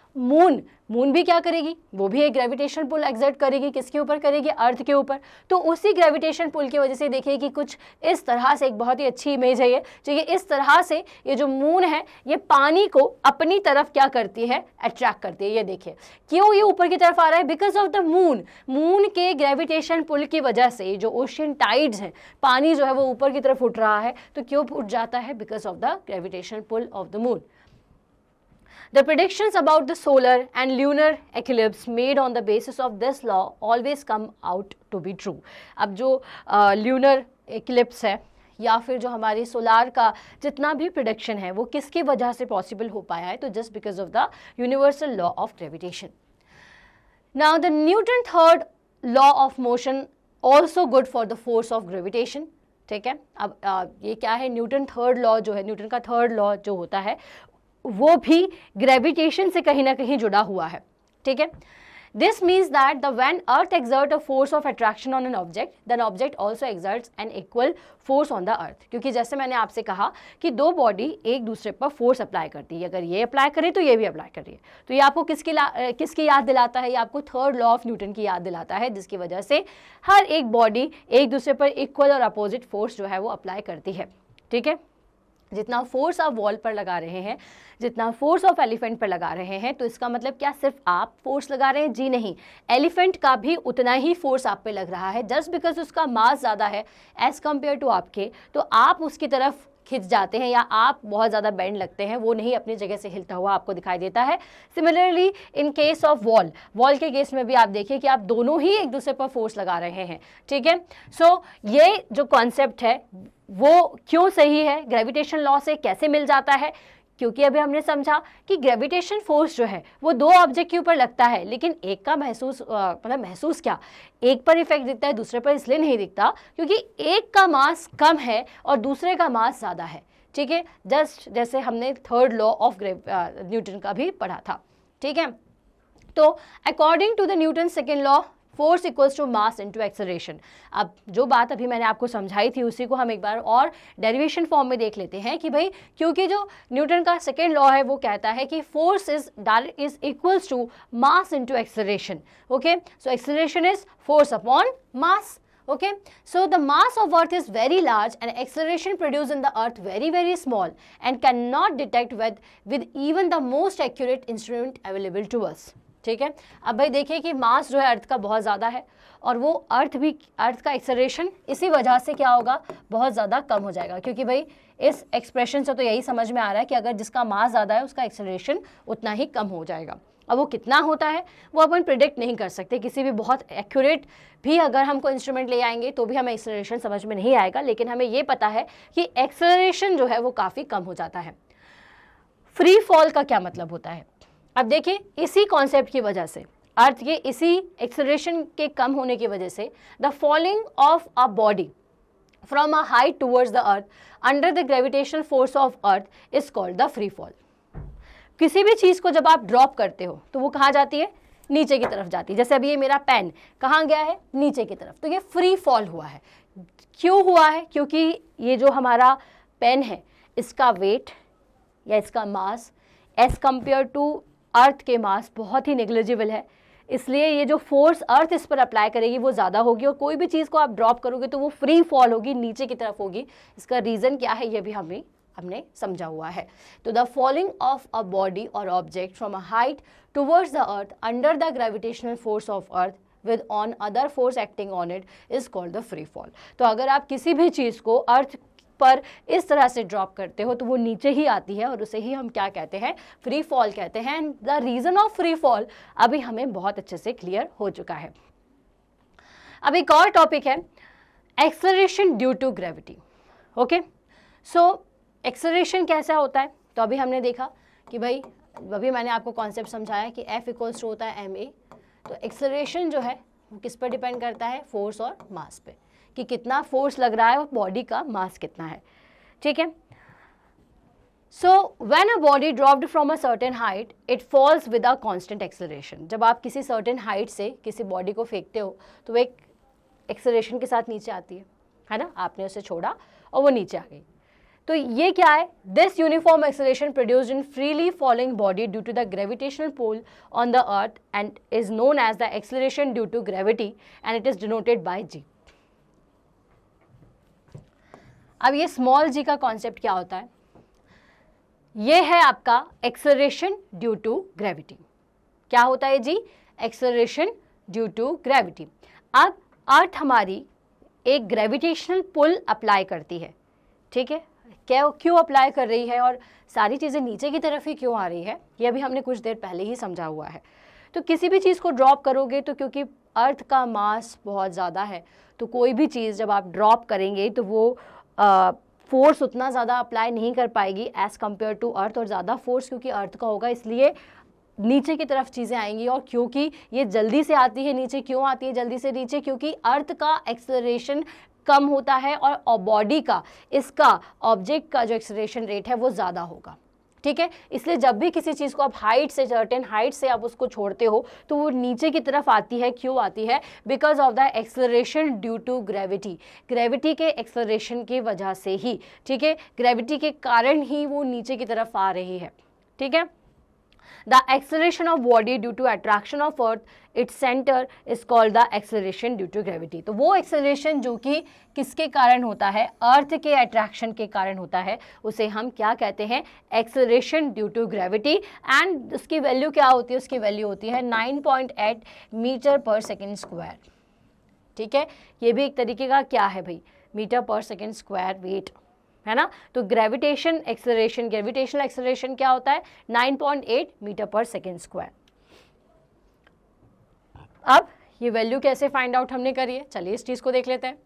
मून भी क्या करेगी? वो भी एक ग्रेविटेशन पुल एक्सर्ट करेगी। किसके ऊपर करेगी? अर्थ के ऊपर। तो उसी ग्रेविटेशन पुल की वजह से देखिए कि कुछ इस तरह से, एक बहुत ही अच्छी इमेज है ये, चाहिए इस तरह से ये जो मून है ये पानी को अपनी तरफ क्या करती है? अट्रैक्ट करती है। ये देखिए क्यों ये ऊपर की तरफ आ रहा है? बिकॉज ऑफ द मून के ग्रेविटेशन पुल की वजह से जो ओशियन टाइड्स हैं, पानी जो है वो ऊपर की तरफ उठ रहा है। तो क्यों उठ जाता है? Because of the gravitation pull of the moon. The predictions about the solar and lunar eclipse made on the basis of this law always come out to be true. अब जो lunar eclipse है या फिर जो हमारी सोलार का जितना भी प्रिडिक्शन है वो किसकी वजह से पॉसिबल हो पाया है? तो just because of the universal law of gravitation. Now the Newton third law of motion also good for the force of gravitation. ठीक है, अब ये क्या है? न्यूटन थर्ड लॉ जो है, न्यूटन का थर्ड लॉ जो होता है वो भी ग्रेविटेशन से कहीं ना कहीं जुड़ा हुआ है। ठीक है, this means that the when earth exert a force of attraction on an object then object also exerts an equal force on the earth. क्योंकि जैसे मैंने आपसे कहा कि दो बॉडी एक दूसरे पर फोर्स अप्लाई करती है, अगर ये अप्लाई करे तो ये भी अप्लाई कर रही है। तो ये आपको किसकी याद दिलाता है? ये आपको थर्ड लॉ ऑफ न्यूटन की याद दिलाता है, जिसकी वजह से हर एक बॉडी एक दूसरे पर इक्वल और अपोजिट फोर्स जो है वो अप्लाई करती है। ठीक है, जितना फोर्स आप वॉल पर लगा रहे हैं, जितना फोर्स ऑफ एलिफेंट पर लगा रहे हैं, तो इसका मतलब क्या सिर्फ आप फोर्स लगा रहे हैं? जी नहीं, एलिफेंट का भी उतना ही फोर्स आप पे लग रहा है। जस्ट बिकॉज उसका मास ज़्यादा है एज़ कम्पेयर टू आपके, तो आप उसकी तरफ खिंच जाते हैं या आप बहुत ज़्यादा बेंड लगते हैं, वो नहीं अपनी जगह से हिलता हुआ आपको दिखाई देता है। Similarly in case of wall के केस में भी आप देखिए कि आप दोनों ही एक दूसरे पर फोर्स लगा रहे हैं। ठीक है, सो ये जो कॉन्सेप्ट है वो क्यों सही है? ग्रेविटेशन लॉ से कैसे मिल जाता है? क्योंकि अभी हमने समझा कि ग्रेविटेशन फोर्स जो है वो दो ऑब्जेक्ट के ऊपर लगता है, लेकिन एक का महसूस क्या, एक पर इफेक्ट दिखता है, दूसरे पर इसलिए नहीं दिखता क्योंकि एक का मास कम है और दूसरे का मास ज़्यादा है। ठीक है, जस्ट जैसे हमने थर्ड लॉ ऑफ न्यूटन का भी पढ़ा था। ठीक है, तो according to the Newton second law force equals to mass into acceleration. अब जो बात अभी मैंने आपको समझाई थी उसी को हम एक बार और डेरिवेशन फॉर्म में देख लेते हैं कि भाई क्योंकि जो न्यूटन का सेकेंड लॉ है वो कहता है कि force is equals to mass into acceleration. Okay, so acceleration is force upon mass. Okay, so the mass of earth is very large and acceleration produced in the earth very small and cannot detect with even the most accurate instrument available to us। ठीक है, अब भाई देखिए कि मास जो है अर्थ का बहुत ज़्यादा है और वो अर्थ का एक्सेलरेशन इसी वजह से क्या होगा, बहुत ज़्यादा कम हो जाएगा, क्योंकि भाई इस एक्सप्रेशन से तो यही समझ में आ रहा है कि अगर जिसका मास ज़्यादा है उसका एक्सेलरेशन उतना ही कम हो जाएगा। अब वो कितना होता है वो अपन प्रिडिक्ट नहीं कर सकते, किसी भी बहुत एक्यूरेट भी अगर हमको इंस्ट्रूमेंट ले आएंगे तो भी हमें एक्सेलरेशन समझ में नहीं आएगा, लेकिन हमें ये पता है कि एक्सेलरेशन जो है वो काफ़ी कम हो जाता है। फ्री फॉल का क्या मतलब होता है, अब देखिए इसी कॉन्सेप्ट की वजह से, अर्थ के इसी एक्सेलरेशन के कम होने की वजह से the falling of a body from a height towards the earth under the gravitational force of earth is called the free fall. किसी भी चीज़ को जब आप ड्रॉप करते हो तो वो कहाँ जाती है, नीचे की तरफ जाती है। जैसे अभी ये मेरा पेन कहाँ गया है, नीचे की तरफ, तो ये फ्री फॉल हुआ है। क्यों हुआ है, क्योंकि ये जो हमारा पेन है इसका वेट या इसका mass as compare to earth के मास बहुत ही नेग्लिजिबल है, इसलिए ये जो फोर्स अर्थ इस पर अप्लाई करेगी वो ज़्यादा होगी और कोई भी चीज़ को आप ड्रॉप करोगे तो वो फ्री फॉल होगी, नीचे की तरफ होगी। इसका रीज़न क्या है ये भी हमने समझा हुआ है। तो the falling of a body or object from a height towards the earth under the gravitational force of earth with no other force acting on it is called the free fall. तो अगर आप किसी भी चीज़ को अर्थ पर इस तरह से ड्रॉप करते हो तो वो नीचे ही आती है और उसे ही हम क्या कहते हैं, फ्री फॉल कहते हैं। And the reason of free fall अभी हमें बहुत अच्छे से क्लियर हो चुका है। अब एक और टॉपिक है acceleration due to gravity. Okay, so acceleration कैसा होता है, तो अभी हमने देखा कि भाई अभी मैंने आपको कॉन्सेप्ट समझाया कि F इक्वल्स टू होता है ma। तो एक्सेलरेशन जो है वो किस पर डिपेंड करता है, फोर्स और मास पे, कि कितना फोर्स लग रहा है और बॉडी का मास कितना है। ठीक है, so when a body dropped from a certain height it falls with a constant acceleration. जब आप किसी सर्टेन हाइट से किसी बॉडी को फेंकते हो तो वो एक एक्सेलरेशन के साथ नीचे आती है ना, आपने उसे छोड़ा और वो नीचे आ गई। तो ये क्या है, this uniform acceleration produced in freely falling body due to the gravitational pull on the earth and is known as the acceleration due to gravity and it is denoted by g। अब ये स्मॉल g का कॉन्सेप्ट क्या होता है, ये है आपका एक्सेलरेशन ड्यू टू ग्रेविटी। क्या होता है जी, एक्सेलरेशन ड्यू टू ग्रेविटी। अब अर्थ हमारी एक ग्रेविटेशनल पुल अप्लाई करती है, ठीक है, क्यों अप्लाई कर रही है और सारी चीज़ें नीचे की तरफ ही क्यों आ रही है, ये अभी हमने कुछ देर पहले ही समझा हुआ है। तो किसी भी चीज़ को ड्रॉप करोगे तो क्योंकि अर्थ का मास बहुत ज़्यादा है तो कोई भी चीज़ जब आप ड्रॉप करेंगे तो वो फोर्स उतना ज़्यादा अप्लाई नहीं कर पाएगी एज़ कम्पेयर टू अर्थ, और ज़्यादा फोर्स क्योंकि अर्थ का होगा इसलिए नीचे की तरफ चीज़ें आएंगी। और क्योंकि ये जल्दी से आती है नीचे, क्यों आती है जल्दी से नीचे, क्योंकि अर्थ का एक्सेलरेशन कम होता है और बॉडी का, इसका ऑब्जेक्ट का जो एक्सेलरेशन रेट है वो ज़्यादा होगा। ठीक है, इसलिए जब भी किसी चीज़ को आप हाइट से, सर्टेन हाइट से आप उसको छोड़ते हो तो वो नीचे की तरफ आती है। क्यों आती है, because of the acceleration due to gravity. Gravity के एक्सेलरेशन की वजह से ही, ठीक है, ग्रेविटी के कारण ही वो नीचे की तरफ आ रही है। ठीक है, the acceleration of body due to attraction of earth its center is called the acceleration due to gravity। तो वो एक्सेलरेशन जो कि किसके कारण होता है, अर्थ के अट्रैक्शन के कारण होता है, उसे हम क्या कहते हैं, acceleration due to gravity. And उसकी वैल्यू क्या होती है, उसकी वैल्यू होती है 9.8 मीटर पर सेकेंड स्क्वायर। ठीक है, ये भी एक तरीके का क्या है भाई, मीटर पर सेकेंड स्क्वायर वेट है ना। तो ग्रेविटेशनल एक्सेलरेशन क्या होता है, 9.8 मीटर पर सेकेंड स्क्वायर। अब ये वैल्यू कैसे फाइंड आउट हमने करी है, चलिए इस चीज़ को देख लेते हैं।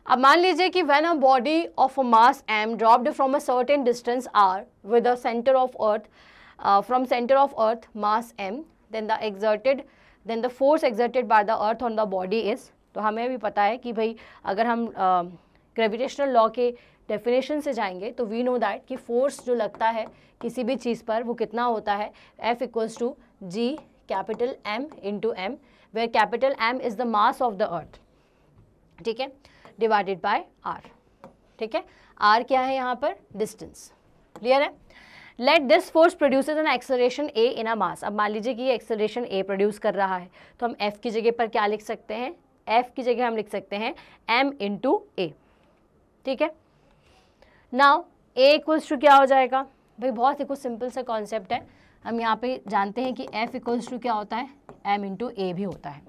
अब मान लीजिए कि when a body of a mass m dropped from a certain distance r with a centre of earth from centre of earth mass m, then the force exerted by the earth on the body is. तो हमें भी पता है कि भाई अगर हम ग्रेविटेशनल लॉ के डेफिनेशन से जाएंगे तो वी नो दैट कि फोर्स जो लगता है किसी भी चीज़ पर वो कितना होता है, F equals to G capital M into m, where capital M is the mass of the earth, ठीक है, डिवाइडेड बाय R, ठीक है, R क्या है यहाँ पर, डिस्टेंस, क्लियर है। Let this force produces an acceleration A इन अ मास। अब मान लीजिए कि ये एक्सेलरेशन A प्रोड्यूस कर रहा है, तो हम F की जगह पर क्या लिख सकते हैं, F की जगह हम लिख सकते हैं M इंटू A, ठीक है। नाउ A इक्वल्स टू क्या हो जाएगा भाई, बहुत ही कुछ सिंपल सा कॉन्सेप्ट है, हम यहाँ पे जानते हैं कि F इक्वल्स टू क्या होता है, M इंटू A भी होता है,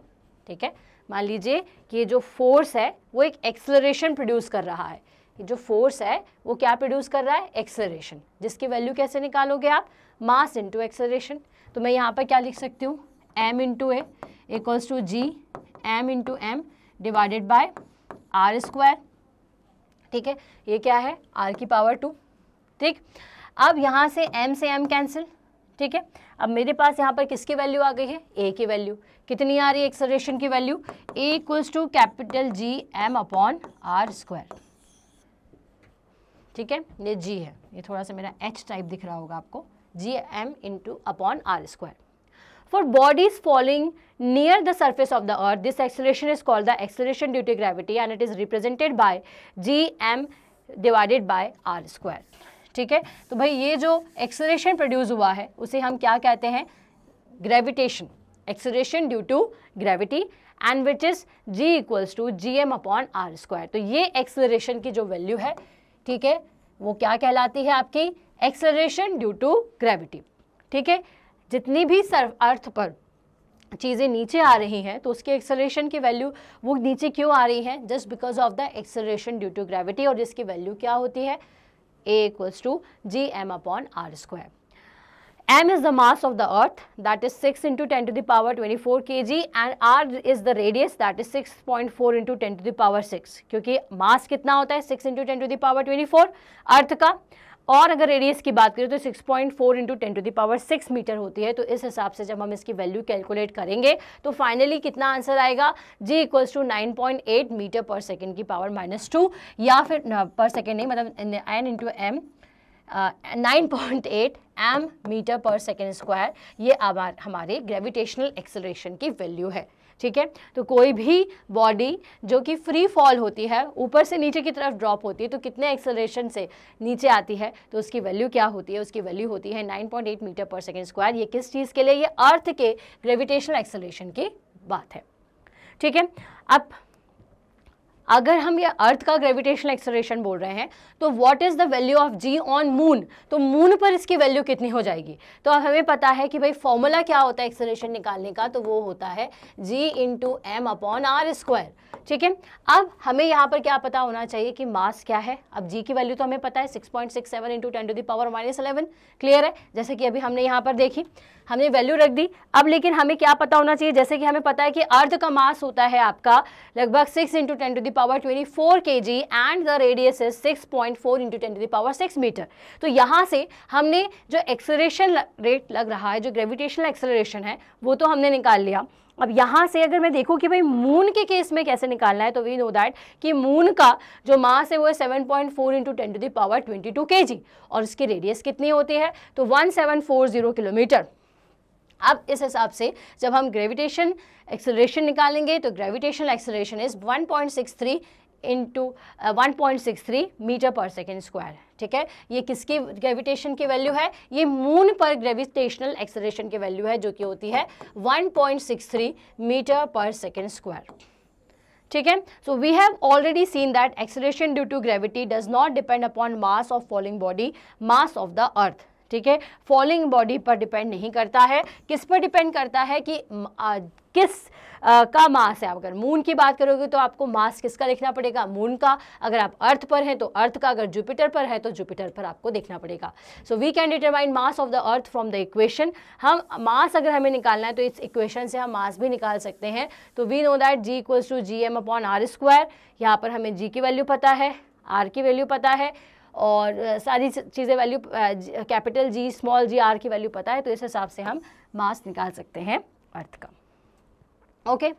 ठीक है। मान लीजिए कि ये जो फोर्स है वो एक एक्सेलरेशन प्रोड्यूस कर रहा है, ये जो फोर्स है वो क्या प्रोड्यूस कर रहा है, एक्सेलरेशन, जिसकी वैल्यू कैसे निकालोगे आप, मास इंटू एक्सेलरेशन। तो मैं यहाँ पर क्या लिख सकती हूँ, M into a equals to G M into m divided by r square, ठीक है, ये क्या है, R की पावर 2, ठीक। अब यहाँ से M से M कैंसिल, ठीक है। अब मेरे पास यहाँ पर किसकी वैल्यू आ गई है, A की वैल्यू, कितनी आ रही है एक्सेलरेशन की value, A equals to capital G M upon R square, ठीक है, ये G है, ये थोड़ा सा मेरा H टाइप दिख रहा होगा आपको, G M into upon R square. For bodies falling near the surface of the earth, this acceleration is called the acceleration due to gravity and it is represented by Gm divided by R square, ठीक है। तो भाई ये जो एक्सेलरेशन प्रोड्यूस हुआ है उसे हम क्या कहते हैं, gravitation, acceleration due to gravity, and which is G equals to Gm upon R square. तो ये एक्सेलरेशन की जो वैल्यू है, ठीक है, वो क्या कहलाती है आपकी, एक्सेलरेशन ड्यू टू ग्रेविटी, ठीक है। जितनी भी अर्थ पर चीज़ें नीचे आ रही हैं तो उसकी एक्सेलरेशन की वैल्यू वो नीचे क्यों आ रही है, just because of the acceleration due to gravity, और जिसकी वैल्यू क्या होती है, A equals to G M upon are square. M is the mass of the earth, that is 6 into 10 to the power 24 kg, and R is the radius, that is 6.4 into 10 to the power 6, क्योंकि मास कितना होता है, 6 into 10 to the power 24 अर्थ का, और अगर रेडियस की बात करें तो 6.4 into 10 to the power 6 metre होती है। तो इस हिसाब से जब हम इसकी वैल्यू कैलकुलेट करेंगे तो फाइनली कितना आंसर आएगा, G इक्वल्स टू 9.8 मीटर पर सेकेंड की पावर -2, या फिर पर सेकेंड नहीं, मतलब N into m 9.8 m metre पर सेकेंड स्क्वायर, ये हमारे ग्रेविटेशनल एक्सेलरेशन की वैल्यू है, ठीक है। तो कोई भी बॉडी जो कि फ्री फॉल होती है, ऊपर से नीचे की तरफ ड्रॉप होती है, तो कितने एक्सेलरेशन से नीचे आती है, तो उसकी वैल्यू क्या होती है, उसकी वैल्यू होती है 9.8 मीटर पर सेकेंड स्क्वायर। ये किस चीज़ के लिए, ये अर्थ के ग्रेविटेशनल एक्सेलरेशन की बात है, ठीक है। अब अगर हम ये अर्थ का ग्रेविटेशनल एक्सेलरेशन बोल रहे हैं तो what is the value of G on moon, तो मून पर इसकी वैल्यू कितनी हो जाएगी। तो अब हमें पता है कि भाई फॉर्मूला क्या होता है एक्सेलरेशन निकालने का, तो वो होता है G into m upon are square, ठीक है। अब हमें यहाँ पर क्या पता होना चाहिए कि मास क्या है। अब G की वैल्यू तो हमें पता है 6.67 into 10 to the power -11, clear है, जैसे कि अभी हमने यहाँ पर देखी, हमने वैल्यू रख दी। अब लेकिन हमें क्या पता होना चाहिए, जैसे कि हमें पता है कि अर्थ का मास होता है आपका लगभग 6 into 10 to the power 24 kg and the radius is 6.4 into 10 to the power 6 metre. तो यहाँ से हमने जो एक्सेलरेशन रेट लग रहा है, जो ग्रेविटेशनल एक्सेलरेशन है, वो तो हमने निकाल लिया। अब यहाँ से अगर मैं देखूँ कि भाई मून के केस में कैसे निकालना है, तो वी नो दैट कि मून का जो मास है वो है 7.4 into 10 to the power 22 kg, और उसकी रेडियस कितनी होती है, तो 1740 किलोमीटर। अब इस हिसाब से जब हम ग्रेविटेशन एक्सेलरेशन निकालेंगे तो gravitational acceleration is 1.63 into 1.63 metre पर सेकेंड स्क्वायर, ठीक है। ये किसकी ग्रेविटेशन की वैल्यू है, ये मून पर ग्रेविटेशनल एक्सेलरेशन की वैल्यू है, जो कि होती है 1.63 मीटर पर सेकेंड स्क्वायर, ठीक है। So we have already seen that acceleration due to gravity does not depend upon mass of falling body, mass of the earth, ठीक है। फॉलिंग बॉडी पर डिपेंड नहीं करता है, किस पर डिपेंड करता है कि किस का मास है। अगर मून की बात करोगे तो आपको मास किसका देखना पड़ेगा, मून का। अगर आप अर्थ पर हैं तो अर्थ का, अगर जुपिटर पर है तो जुपिटर पर आपको देखना पड़ेगा। So we can determine mass of the earth from the equation. हम मास अगर हमें निकालना है तो इस इक्वेशन से हम मास भी निकाल सकते हैं। तो we know that G equals to G M upon are square. यहाँ पर हमें G की वैल्यू पता है, R की वैल्यू पता है, और सारी चीज़ें value capital G small g R की वैल्यू पता है। तो इस हिसाब से हम मास निकाल सकते हैं अर्थ का, ओके।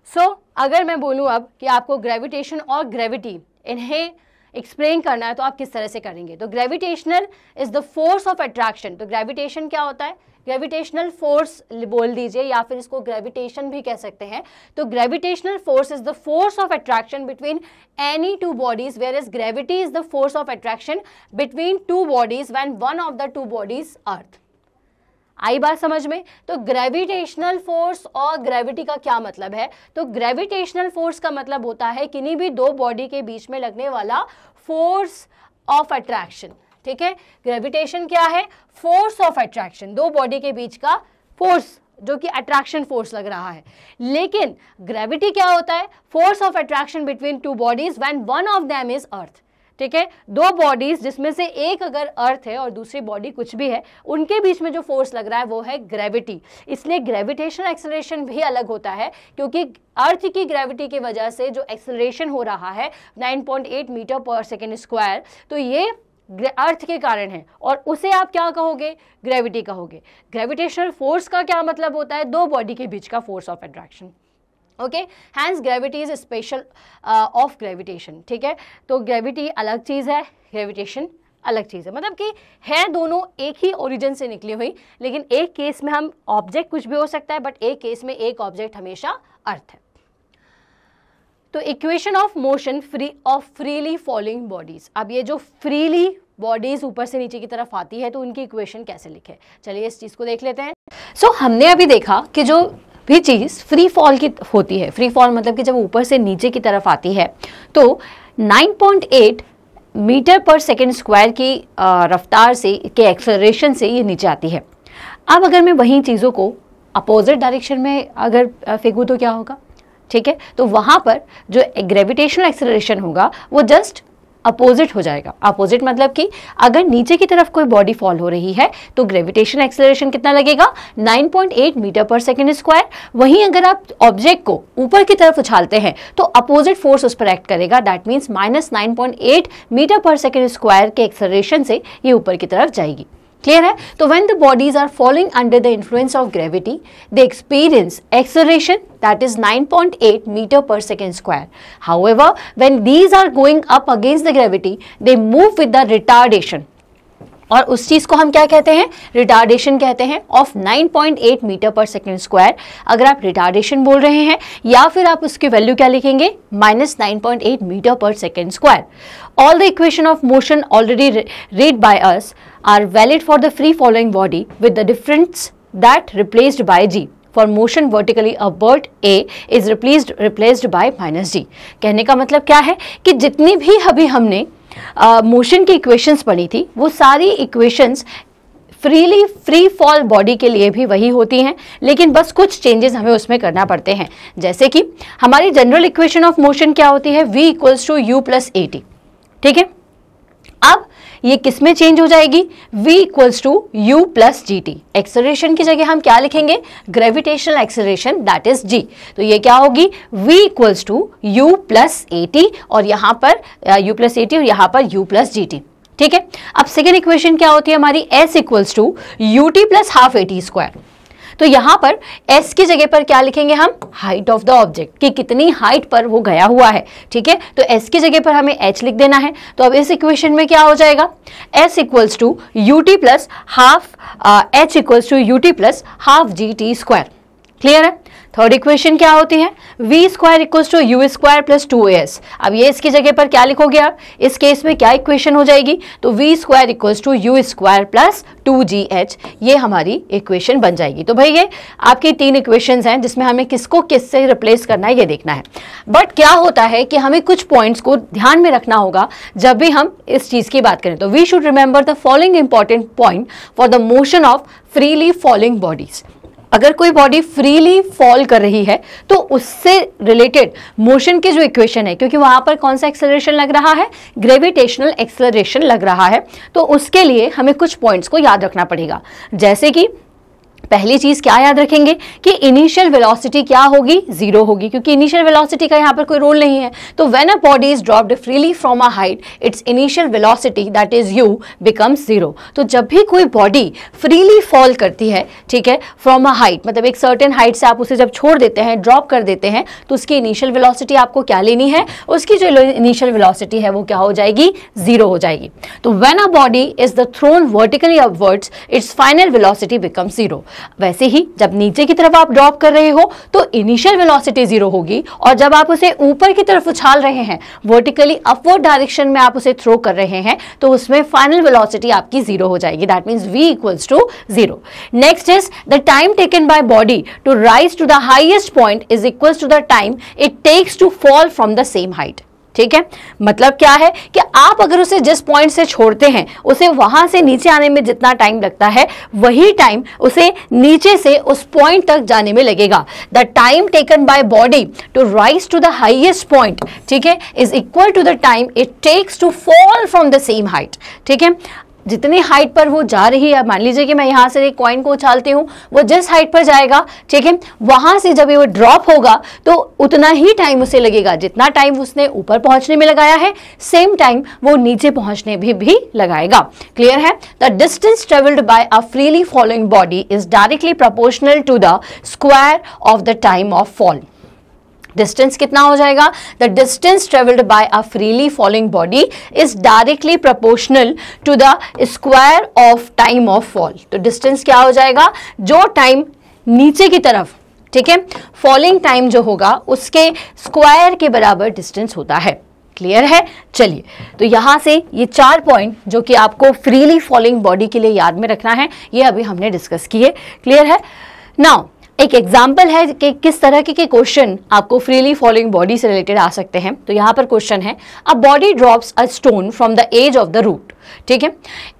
सो अगर मैं बोलूँ अब कि आपको ग्रेविटेशन और ग्रेविटी इन्हें एक्सप्लेन करना है तो आप किस तरह से करेंगे। तो gravitational is the force of attraction. तो ग्रेविटेशन क्या होता है, ग्रेविटेशनल फोर्स बोल दीजिए या फिर इसको ग्रेविटेशन भी कह सकते हैं। तो gravitational force is the force of attraction between any two bodies, whereas gravity is the force of attraction between two bodies when one of the two bodies earth. आई बात समझ में। तो ग्रेविटेशनल फोर्स और ग्रेविटी का क्या मतलब है, तो ग्रेविटेशनल फोर्स का मतलब होता है किन्हीं भी दो बॉडी के बीच में लगने वाला फोर्स ऑफ अट्रैक्शन। ठीक है, ग्रेविटेशन क्या है, फोर्स ऑफ अट्रैक्शन, दो बॉडी के बीच का फोर्स जो कि अट्रैक्शन फोर्स लग रहा है। लेकिन ग्रेविटी क्या होता है, force of attraction between two bodies when one of them is earth. ठीक है, दो बॉडीज जिसमें से एक अगर अर्थ है और दूसरी बॉडी कुछ भी है, उनके बीच में जो फोर्स लग रहा है वो है ग्रेविटी। इसलिए ग्रेविटेशनल एक्सेलरेशन भी अलग होता है, क्योंकि अर्थ की ग्रेविटी की वजह से जो एक्सेलरेशन हो रहा है 9.8 मीटर पर सेकेंड स्क्वायर, तो ये अर्थ के कारण है और उसे आप क्या कहोगे, ग्रेविटी कहोगे। ग्रेविटेशनल फोर्स का क्या मतलब होता है, दो बॉडी के बीच का force of attraction. Okay, hence gravity is special of gravitation. ठीक है, तो ग्रेविटी अलग चीज़ है, ग्रेविटेशन अलग चीज़ है, मतलब कि है दोनों एक ही ओरिजिन से निकली हुई, लेकिन एक केस में हम ऑब्जेक्ट कुछ भी हो सकता है, बट एक केस में एक ऑब्जेक्ट हमेशा अर्थ है। तो equation of motion freely falling bodies. अब ये जो फ्रीली बॉडीज ऊपर से नीचे की तरफ आती है तो उनकी इक्वेशन कैसे लिखे, चलिए इस चीज़ को देख लेते हैं। सो हमने अभी देखा कि जो भी चीज़ फ्री फॉल की होती है, फ्री फॉल मतलब कि जब ऊपर से नीचे की तरफ आती है तो 9.8 मीटर पर सेकेंड स्क्वायर की रफ्तार से के एक्सेलरेशन से ये नीचे आती है। अब अगर मैं वही चीज़ों को अपोजिट डायरेक्शन में अगर फेंकूँ तो क्या होगा, ठीक है, तो वहाँ पर जो ग्रेविटेशनल एक्सेलरेशन होगा वो जस्ट अपोजिट हो जाएगा। अपोजिट मतलब कि अगर नीचे की तरफ कोई बॉडी फॉल हो रही है तो ग्रेविटेशनल एक्सेलरेशन कितना लगेगा, 9.8 मीटर पर सेकेंड स्क्वायर। वहीं अगर आप ऑब्जेक्ट को ऊपर की तरफ उछालते हैं तो अपोजिट फोर्स उस पर एक्ट करेगा, दैट मीन्स -9.8 मीटर पर सेकेंड स्क्वायर के एक्सेलरेशन से ये ऊपर की तरफ जाएगी। क्लियर है। तो when the bodies are falling under the influence of gravity, they experience acceleration that is 9.8 meter per second square. However, when these are going up against the gravity, they move with the retardation. और उस चीज को हम क्या कहते हैं, रिटार्डेशन कहते हैं ऑफ 9.8 मीटर पर सेकेंड स्क्वायर। अगर आप रिटार्डेशन बोल रहे हैं या फिर आप उसकी वैल्यू क्या लिखेंगे, -9.8 मीटर पर second square. All the equation of motion already read by us are valid for the free falling body with the difference that replaced by g. For motion vertically upward, A is replaced by -g. कहने का मतलब क्या है कि जितनी भी अभी हमने मोशन की इक्वेशंस पढ़ी थी वो सारी इक्वेशंस फ्री फॉल बॉडी के लिए भी वही होती हैं, लेकिन बस कुछ चेंजेस हमें उसमें करना पड़ते हैं। जैसे कि हमारी जनरल इक्वेशन ऑफ मोशन क्या होती है, v = u + at। ठीक है, अब ये किस में चेंज हो जाएगी, v = u + gt। एक्सेलरेशन की जगह हम क्या लिखेंगे, gravitational acceleration that is g। तो ये क्या होगी, v = u + at और यहाँ पर u + at और यहाँ पर u + gt। ठीक है, अब सेकेंड इक्वेशन क्या होती है हमारी, s = ut + ½ at²। तो यहाँ पर s की जगह पर क्या लिखेंगे हम, हाइट ऑफ द ऑब्जेक्ट, कि कितनी हाइट पर वो गया हुआ है। ठीक है, तो s की जगह पर हमें h लिख देना है। तो अब इस इक्वेशन में क्या हो जाएगा, s = ut + h = ut + ½ gt²। Clear है। थर्ड इक्वेशन क्या होती है, v² = u² + 2as। अब ये इसकी जगह पर क्या लिखोगे आप, इस केस में क्या इक्वेशन हो जाएगी, तो v² = u² + 2gh, ये हमारी इक्वेशन बन जाएगी। तो भाई ये आपकी तीन इक्वेशंस हैं जिसमें हमें किसको किससे रिप्लेस करना है ये देखना है। बट क्या होता है कि हमें कुछ पॉइंट्स को ध्यान में रखना होगा जब भी हम इस चीज़ की बात करें। तो we should remember the following important point for the motion of freely falling bodies. अगर कोई बॉडी फ्रीली फॉल कर रही है तो उससे रिलेटेड मोशन के जो इक्वेशन है, क्योंकि वहां पर कौन सा एक्सेलरेशन लग रहा है, ग्रेविटेशनल एक्सेलरेशन लग रहा है, तो उसके लिए हमें कुछ पॉइंट्स को याद रखना पड़ेगा। जैसे कि पहली चीज क्या याद रखेंगे कि इनिशियल वेलोसिटी क्या होगी, जीरो होगी, क्योंकि इनिशियल वेलोसिटी का यहाँ पर कोई रोल नहीं है। तो when a body is dropped freely from a height, it's initial velocity that is u becomes zero. तो जब भी कोई बॉडी फ्रीली फॉल करती है, ठीक है, फ्रॉम अ हाइट, मतलब एक सर्टेन हाइट से आप उसे जब छोड़ देते हैं, ड्रॉप कर देते हैं, तो उसकी इनिशियल वेलोसिटी आपको क्या लेनी है, उसकी जो इनिशियल वेलोसिटी है वो क्या हो जाएगी, जीरो हो जाएगी। तो when a body is the thrown vertically upwards, it's final velocity becomes zero. वैसे ही जब नीचे की तरफ आप ड्रॉप कर रहे हो तो इनिशियल वेलोसिटी जीरो होगी, और जब आप उसे ऊपर की तरफ उछाल रहे हैं, वर्टिकली अपवर्ड डायरेक्शन में आप उसे थ्रो कर रहे हैं, तो उसमें फाइनल वेलोसिटी आपकी जीरो हो जाएगी। That means v equals to zero. Next is the time taken by body to rise to the highest point is equals to the time it takes to fall from the same height. ठीक है, मतलब क्या है कि आप अगर उसे जिस पॉइंट से छोड़ते हैं, उसे वहां से नीचे आने में जितना टाइम लगता है, वही टाइम उसे नीचे से उस पॉइंट तक जाने में लगेगा। The time taken by body to rise to the highest point, ठीक है, is equal to the time it takes to fall from the same height. ठीक है, जितनी हाइट पर वो जा रही है, मान लीजिए कि मैं यहाँ से एक कॉइन को उछालती हूँ, वो जिस हाइट पर जाएगा, ठीक है, वहां से जब वो ड्रॉप होगा तो उतना ही टाइम उसे लगेगा जितना टाइम उसने ऊपर पहुंचने में लगाया है, सेम टाइम वो नीचे पहुंचने में भी लगाएगा। क्लियर है? The distance travelled by a freely following body is directly proportional to the square of the time of fall. Distance कितना हो जाएगा? The distance travelled by a freely falling body is directly proportional to the square of time of fall. तो डिस्टेंस क्या हो जाएगा? जो टाइम नीचे की तरफ, ठीक है, फॉलिंग टाइम जो होगा उसके स्क्वायर के बराबर डिस्टेंस होता है। क्लियर है? चलिए, तो यहां से ये 4 पॉइंट जो कि आपको फ्रीली फॉलिंग बॉडी के लिए याद में रखना है, ये अभी हमने डिस्कस किए। क्लियर है? नाउ एक एग्जाम्पल है कि किस तरह के क्वेश्चन आपको फ्रीली फॉलोइंग बॉडी से रिलेटेड आ सकते हैं। तो यहाँ पर क्वेश्चन है, a body drops a stone from the edge of the root. ठीक है,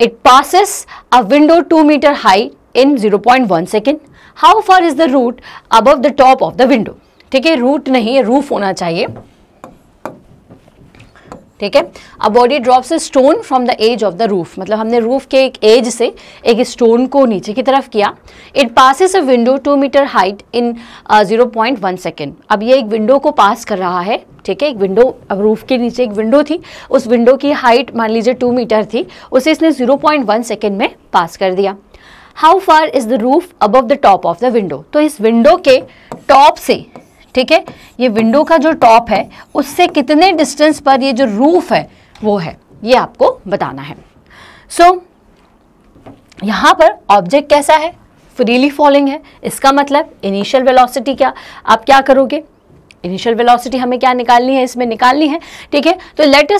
it passes a window 2 metre high in 0.1 second. How far is the root above the top of the window? ठीक है, रूट नहीं, रूफ होना चाहिए। ठीक है, a body drops a stone from the edge of the roof, मतलब हमने रूफ के एक एज से एक स्टोन को नीचे की तरफ किया। It passes a window 2 metre height in 0.1 second. अब ये एक विंडो को पास कर रहा है। ठीक है, एक विंडो, अब रूफ के नीचे एक विंडो थी, उस विंडो की हाइट मान लीजिए 2 मीटर थी, उसे इसने 0.1 सेकेंड में पास कर दिया। How far is the roof above the top of the window? तो इस विंडो के टॉप से, ठीक है, ये विंडो का जो टॉप है उससे कितने डिस्टेंस पर ये जो रूफ है वो है, ये आपको बताना है। सो यहां पर ऑब्जेक्ट कैसा है? फ्रीली फॉलिंग है। इसका मतलब इनिशियल वेलोसिटी क्या, आप क्या करोगे? इनिशियल वेलोसिटी हमें क्या निकालनी है, इसमें निकालनी है। ठीक है, तो let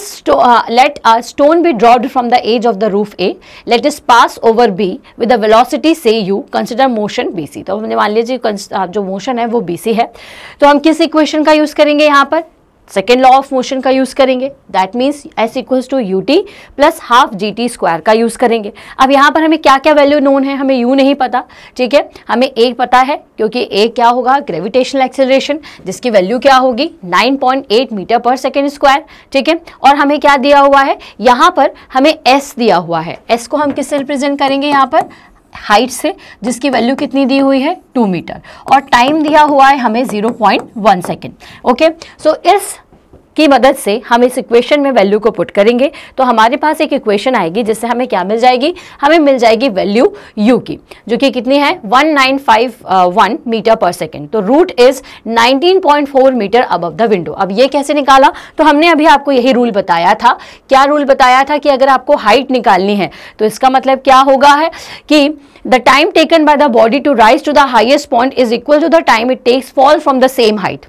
a stone be dropped from the edge of the roof A, let it pass over B with the velocity say u, consider motion BC. तो हमने मान लीजिए जो मोशन है वो बीसी है, तो हम किस इक्वेशन का यूज करेंगे? यहाँ पर सेकेंड लॉ ऑफ मोशन का यूज करेंगे। That means S equals to U T plus half G T square का यूज करेंगे। अब यहाँ पर हमें क्या क्या वैल्यू नोन है, हमें यू नहीं पता। ठीक है, हमें एक पता है, क्योंकि एक क्या होगा? ग्रेविटेशनल एक्सेलरेशन, जिसकी वैल्यू क्या होगी? 9.8 मीटर पर सेकेंड स्क्वायर। ठीक है, और हमें क्या दिया हुआ है? यहाँ पर हमें एस दिया हुआ है। एस को हम किससे रिप्रेजेंट करेंगे? यहाँ पर हाइट से, जिसकी वैल्यू कितनी दी हुई है? 2 मीटर, और टाइम दिया हुआ है हमें 0.1 सेकेंड। ओके, सो इस की मदद से हम इस इक्वेशन में वैल्यू को पुट करेंगे, तो हमारे पास एक इक्वेशन आएगी जिससे हमें क्या मिल जाएगी? हमें मिल जाएगी वैल्यू u की, जो कि कितनी है? 1951 मीटर पर सेकेंड। तो root is 19.4 metre above the window. अब ये कैसे निकाला? तो हमने अभी आपको यही रूल बताया था। क्या रूल बताया था? कि अगर आपको हाइट निकालनी है तो इसका मतलब क्या होगा है कि the time taken by the body to rise to the highest point is equal to the time it takes fall from the same height.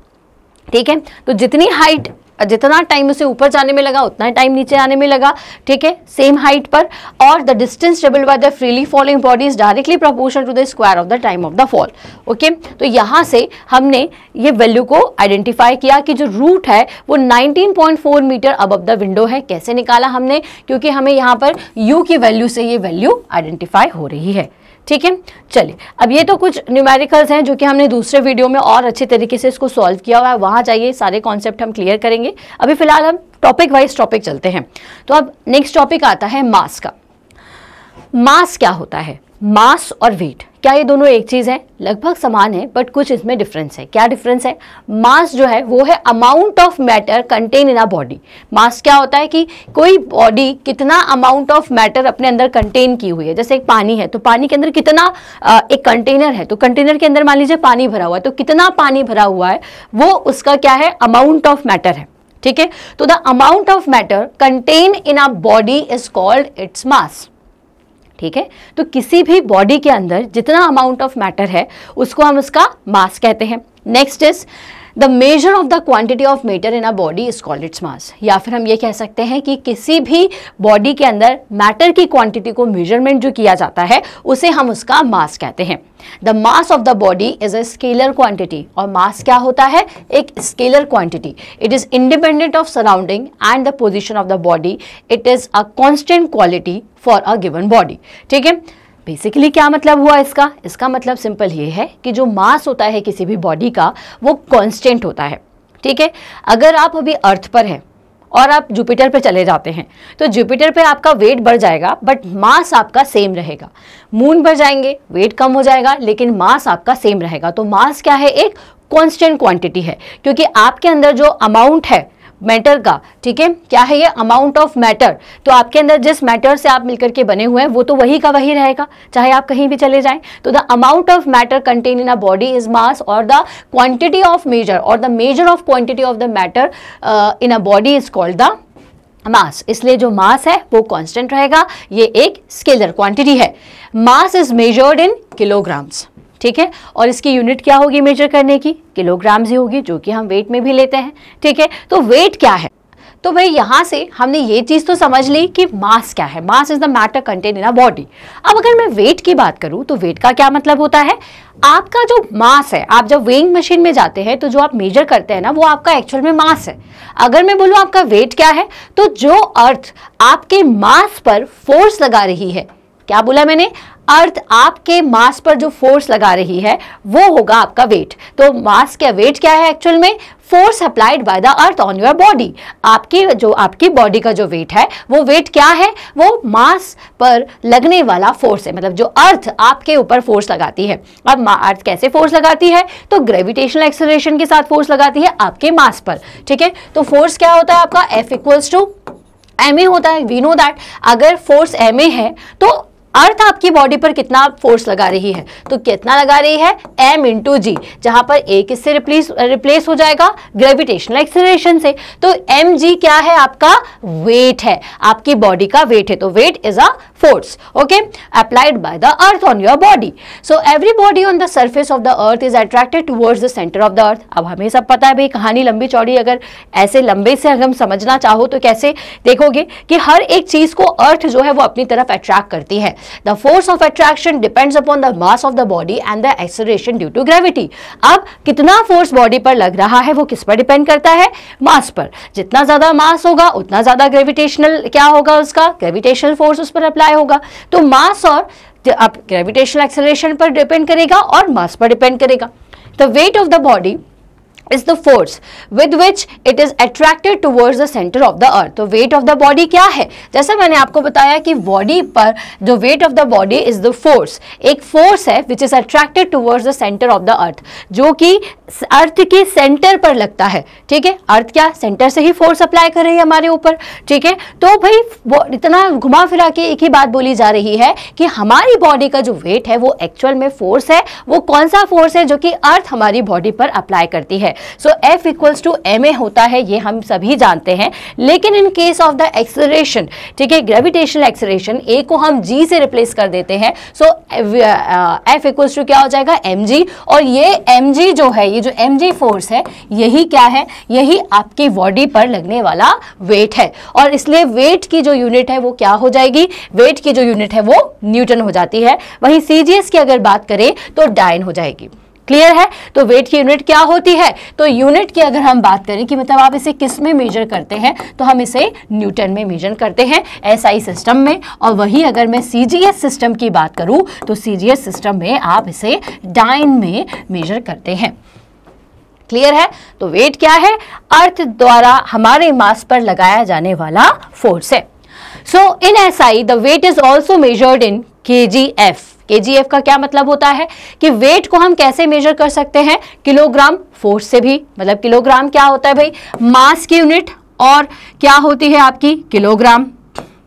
ठीक है, तो जितनी हाइट, जितना टाइम उसे ऊपर जाने में लगा उतना टाइम नीचे आने में लगा। ठीक है, सेम हाइट पर, और the distance travelled by the freely falling body is directly proportional to the square of the time of the fall. Okay, तो यहां से हमने ये वैल्यू को आइडेंटिफाई किया कि जो रूट है वो 19.4 मीटर अबव द विंडो है। कैसे निकाला हमने? क्योंकि हमें यहाँ पर u की वैल्यू से ये वैल्यू आइडेंटिफाई हो रही है। ठीक है, चलिए, अब ये तो कुछ न्यूमेरिकल्स हैं जो कि हमने दूसरे वीडियो में और अच्छे तरीके से इसको सॉल्व किया हुआ है, वहाँ जाइए, सारे कॉन्सेप्ट हम क्लियर करेंगे। अभी फिलहाल हम टॉपिक वाइज टॉपिक चलते हैं। तो अब नेक्स्ट टॉपिक आता है मास का। मास क्या होता है? मास और वेट, क्या ये दोनों एक चीज है? लगभग समान है, बट कुछ इसमें डिफरेंस है। क्या डिफरेंस है? मास जो है वो है amount of matter contain in a body. Mass क्या होता है कि कोई बॉडी कितना अमाउंट ऑफ मैटर अपने अंदर कंटेन की हुई है। जैसे एक पानी है तो पानी के अंदर कितना, एक कंटेनर है तो कंटेनर के अंदर मान लीजिए पानी भरा हुआ है, तो कितना पानी भरा हुआ है वो उसका क्या है? अमाउंट ऑफ मैटर है। ठीक है, तो the amount of matter contain in a body is called its mass. ठीक है, तो किसी भी बॉडी के अंदर जितना अमाउंट ऑफ मैटर है उसको हम उसका मास कहते हैं। Next is the measure of the quantity of matter in a body is called its mass. या फिर हम ये कह सकते हैं कि किसी भी बॉडी के अंदर मैटर की क्वांटिटी को मेजरमेंट जो किया जाता है उसे हम उसका मास कहते हैं। The mass of the body is a scalar quantity. और मास क्या होता है? एक scalar quantity. It is independent of surrounding and the position of the body. It is a constant quality for a given body. ठीक है, बेसिकली क्या मतलब हुआ इसका? इसका मतलब सिंपल ये है कि जो मास होता है किसी भी बॉडी का वो कांस्टेंट होता है। ठीक है, अगर आप अभी अर्थ पर हैं और आप जुपिटर पे चले जाते हैं तो जुपिटर पे आपका वेट बढ़ जाएगा बट मास आपका सेम रहेगा। मून पर जाएंगे वेट कम हो जाएगा लेकिन मास आपका सेम रहेगा। तो मास क्या है? एक कांस्टेंट क्वांटिटी है, क्योंकि आपके अंदर जो अमाउंट है मैटर का, ठीक है, क्या है ये? Amount of matter. तो आपके अंदर जिस मैटर से आप मिलकर के बने हुए हैं वो तो वही का वही रहेगा चाहे आप कहीं भी चले जाएं। तो the amount of matter contain in a body is mass और द क्वांटिटी ऑफ मेजर और the measure of quantity of the matter in a body is called the mass. इसलिए जो मास है वो कांस्टेंट रहेगा, ये एक स्केलर क्वांटिटी है। Mass is measured in kilograms. ठीक है, और इसकी यूनिट क्या होगी मेजर करने की? किलोग्राम्स ही होगी, जो कि हम वेट में भी लेते हैं। ठीक है, तो वेट क्या है? तो भाई यहां से हमने ये चीज तो समझ ली कि मास क्या है। Mass is the matter contain in a body. अब अगर मैं वेट की बात करूं तो वेट का क्या मतलब होता है? आपका जो मास है, आप जब वेइंग मशीन में जाते हैं तो जो आप मेजर करते हैं ना वो आपका एक्चुअल में मास है। अगर मैं बोलूं आपका वेट क्या है, तो जो अर्थ आपके मास पर फोर्स लगा रही है, क्या बोला मैंने? अर्थ आपके मास पर जो फोर्स लगा रही है वो होगा आपका वेट। तो मास क्या, वेट क्या है एक्चुअल में? Force applied by the earth on your body. आपकी बॉडी का जो वेट है वो वेट क्या है? वो मास पर लगने वाला फोर्स है, मतलब जो अर्थ आपके ऊपर फोर्स लगाती है। अब अर्थ कैसे फोर्स लगाती है? तो ग्रेविटेशनल एक्सेलरेशन के साथ फोर्स लगाती है आपके मास पर। ठीक है, तो फोर्स क्या होता है आपका? F इक्वल्स टू ma होता है। वी नो दैट अगर फोर्स ma है तो अर्थ आपकी बॉडी पर कितना फोर्स लगा रही है? तो कितना लगा रही है? m इंटू जी, जहां पर a किससे रिप्लेस हो जाएगा? ग्रेविटेशनल एक्सेलरेशन से। तो mg क्या है? आपका वेट है, आपकी बॉडी का वेट है। तो weight is a force, okay, applied by the earth on your body. So every body on the surface of the earth is attracted towards the centre of the earth. अब हमें सब पता है भाई, कहानी लंबी चौड़ी, अगर ऐसे लंबे से हम समझना चाहो तो कैसे देखोगे कि हर एक चीज को अर्थ जो है वो अपनी तरफ अट्रैक्ट करती है। The force of attraction depends upon the mass of the body and the acceleration due to gravity. अब कितना फोर्स बॉडी पर लग रहा है वो किस पर डिपेंड करता है? मास पर। जितना ज्यादा मास होगा उतना ज्यादा ग्रेविटेशनल क्या होगा? उसका ग्रेविटेशनल फोर्स उस पर अप्लाई होगा। तो मास और अब ग्रेविटेशनल एक्सेलरेशन पर डिपेंड करेगा और मास पर डिपेंड करेगा। The weight of the body is the force with which it is attracted towards the center of the earth. तो weight of the body क्या है? जैसा मैंने आपको बताया कि बॉडी पर जो weight of the body is the force, एक force है which is attracted towards the center of the earth, जो कि अर्थ के सेंटर पर लगता है। ठीक है, अर्थ क्या सेंटर से ही फोर्स अप्लाई कर रही है हमारे ऊपर। ठीक है, तो भाई वो इतना घुमा फिरा के एक ही बात बोली जा रही है कि हमारी बॉडी का जो वेट है वो एक्चुअल में फोर्स है। वो कौन सा फोर्स है? जो कि अर्थ हमारी बॉडी पर अप्लाई करती है। सो F इक्वल्स टू ma होता है, ये हम सभी जानते हैं। लेकिन in case of the acceleration, ठीक है, ग्रेविटेशनल एक्सेलरेशन, a को हम g से रिप्लेस कर देते हैं। सो F इक्वल्स टू क्या हो जाएगा? mg। और ये mg जो है, ये जो mg फोर्स है, यही क्या है? यही आपकी बॉडी पर लगने वाला वेट है। और इसलिए वेट की जो यूनिट है वो क्या हो जाएगी? वेट की जो यूनिट है वो न्यूटन हो जाती है। वहीं CGS की अगर बात करें तो डाइन हो जाएगी। क्लियर है? तो वेट की यूनिट क्या होती है? तो यूनिट की अगर हम बात करें कि मतलब आप इसे किस में मेजर करते हैं, तो हम इसे न्यूटन में मेजर करते हैं, SI सिस्टम में। और वही अगर मैं CGS सिस्टम की बात करूं तो CGS सिस्टम में आप इसे डाइन में मेजर करते हैं। क्लियर है? तो वेट क्या है? अर्थ द्वारा हमारे मास पर लगाया जाने वाला फोर्स है। So in SI the weight is also measured in kgf। KGF का क्या मतलब होता है कि वेट को हम कैसे मेजर कर सकते हैं, किलोग्राम फोर्स से भी। मतलब किलोग्राम क्या होता है भाई, मास की यूनिट, और क्या होती है आपकी किलोग्राम।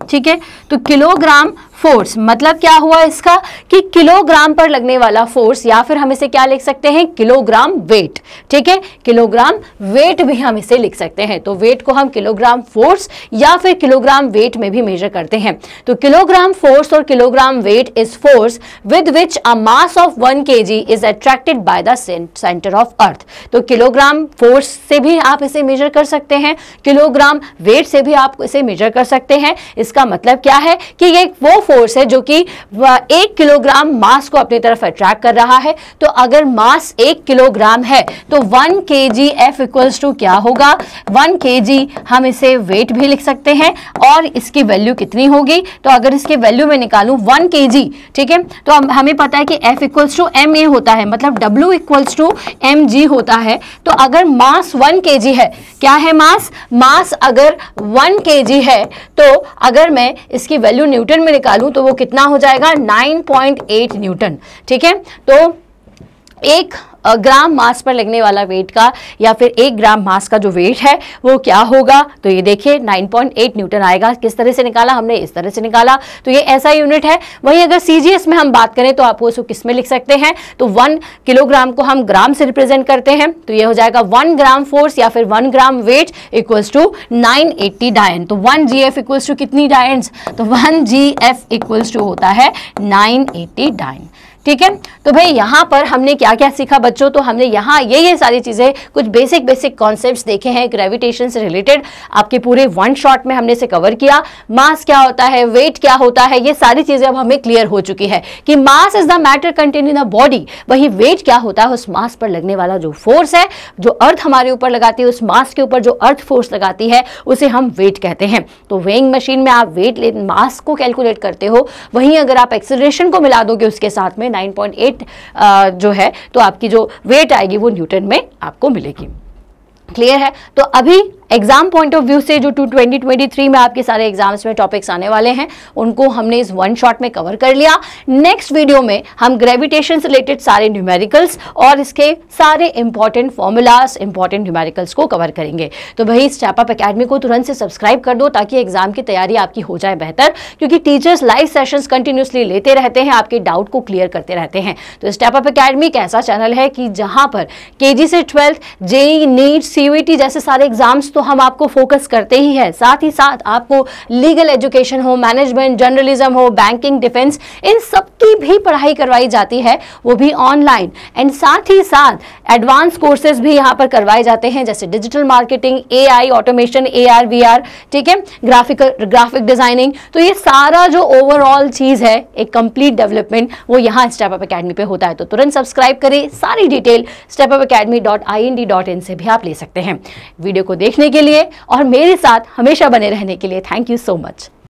ठीक है, तो किलोग्राम फोर्स मतलब क्या हुआ इसका कि किलोग्राम पर लगने वाला फोर्स, या फिर हम इसे क्या लिख सकते हैं, किलोग्राम वेट। ठीक है, किलोग्राम वेट भी हम इसे लिख सकते हैं। तो वेट को हम किलोग्राम फोर्स या फिर किलोग्राम वेट में भी मेजर करते हैं। तो किलोग्राम फोर्स और kilogram weight is force with which a mass of 1 kg is attracted by the centre of अर्थ। तो किलोग्राम फोर्स से भी आप इसे मेजर कर सकते हैं, किलोग्राम वेट से भी आप इसे मेजर कर सकते हैं। इसका मतलब क्या है कि ये वो फोर्स है जो कि 1 किलोग्राम मास को अपनी तरफ अट्रैक्ट कर रहा है। तो अगर मास 1 किलोग्राम है तो 1 kg F इक्वल्स टू क्या होगा, 1 kg हम इसे वेट भी लिख सकते हैं, और इसकी वैल्यू कितनी होगी, तो अगर इसके वैल्यू में निकालूं 1 kg, ठीक है, तो हमें पता है कि F इक्वल्स टू ma होता है, मतलब W इक्वल्स टू mg होता है। तो अगर मास 1 kg है, क्या है मास अगर 1 kg है, तो अगर मैं इसकी वैल्यू न्यूटन में निकालूं तो वो कितना हो जाएगा, 9.8 न्यूटन। ठीक है, तो 1 ग्राम मास पर लगने वाला वेट का, या फिर 1 ग्राम मास का जो वेट है वो क्या होगा, तो ये देखिए 9.8 न्यूटन आएगा। किस तरह से निकाला हमने, इस तरह से निकाला। तो ये ऐसा यूनिट है। वहीं अगर CGS में हम बात करें तो आपको इसको किस में लिख सकते हैं, तो 1 किलोग्राम को हम ग्राम से रिप्रेजेंट करते हैं। तो ये हो जाएगा 1 ग्राम फोर्स या फिर 1 ग्राम वेट इक्वल्स टू 980 डायन। तो 1 GF इक्वल्स टू कितनी डायन्स, तो 1 GF इक्वल्स टू होता है 980 डायन। ठीक है, तो भाई यहाँ पर हमने क्या क्या सीखा बच्चों, तो हमने यहाँ ये सारी चीज़ें, कुछ बेसिक कॉन्सेप्ट्स देखे हैं ग्रेविटेशन से रिलेटेड। आपके पूरे 1 शॉट में हमने इसे कवर किया। मास क्या होता है, वेट क्या होता है, ये सारी चीज़ें अब हमें क्लियर हो चुकी है कि mass is the matter contain in the body. वही वेट क्या होता है, उस मास पर लगने वाला जो फोर्स है, जो अर्थ हमारे ऊपर लगाती है, उस मास के ऊपर जो अर्थ फोर्स लगाती है, उसे हम वेट कहते हैं। तो वेइंग मशीन में आप वेट मास को कैलकुलेट करते हो, वहीं अगर आप एक्सेलरेशन को मिला दोगे उसके साथ में 9.8 जो है, तो आपकी जो वेट आएगी वो न्यूटन में आपको मिलेगी। क्लियर है। तो अभी एग्जाम पॉइंट ऑफ व्यू से जो 2023 में आपके सारे एग्जाम्स में टॉपिक्स आने वाले हैं उनको हमने इस 1 शॉट में कवर कर लिया। नेक्स्ट वीडियो में हम ग्रेविटेशन से रिलेटेड सारे न्यूमेरिकल्स और इसके सारे इंपॉर्टेंट फॉर्मूलाज, इंपॉर्टेंट न्यूमेरिकल्स को कवर करेंगे। तो भाई स्टेप अप एकेडमी को तुरंत से सब्सक्राइब कर दो ताकि एग्जाम की तैयारी आपकी हो जाए बेहतर, क्योंकि टीचर्स लाइव सेशंस कंटिन्यूसली लेते रहते हैं, आपके डाउट को क्लियर करते रहते हैं। तो स्टेप अप एकेडमी एक ऐसा चैनल है कि जहां पर KG से 12th, JEE, नीट, CUET जैसे सारे एग्जाम्स तो हम आपको फोकस करते ही है, साथ ही साथ आपको लीगल एजुकेशन हो, मैनेजमेंट, जर्नलिज्म हो, बैंकिंग, डिफेंस, इन सब की भी पढ़ाई करवाई जाती है, वो भी ऑनलाइन। एंड साथ ही साथ एडवांस कोर्सेज भी यहाँ पर करवाए जाते हैं, जैसे digital marketing, AI, automation, AR, VR, ठीक है, ग्राफिक डिजाइनिंग। तो ये सारा जो ओवरऑल चीज है, एक कंप्लीट डेवलपमेंट, वो यहाँ स्टेप अप एकेडमी पे होता है। तो तुरंत सब्सक्राइब करें। सारी डिटेल stepupacademy.ind.in से भी आप ले सकते हैं। वीडियो को देखने के लिए और मेरे साथ हमेशा बने रहने के लिए थैंक यू सो मच।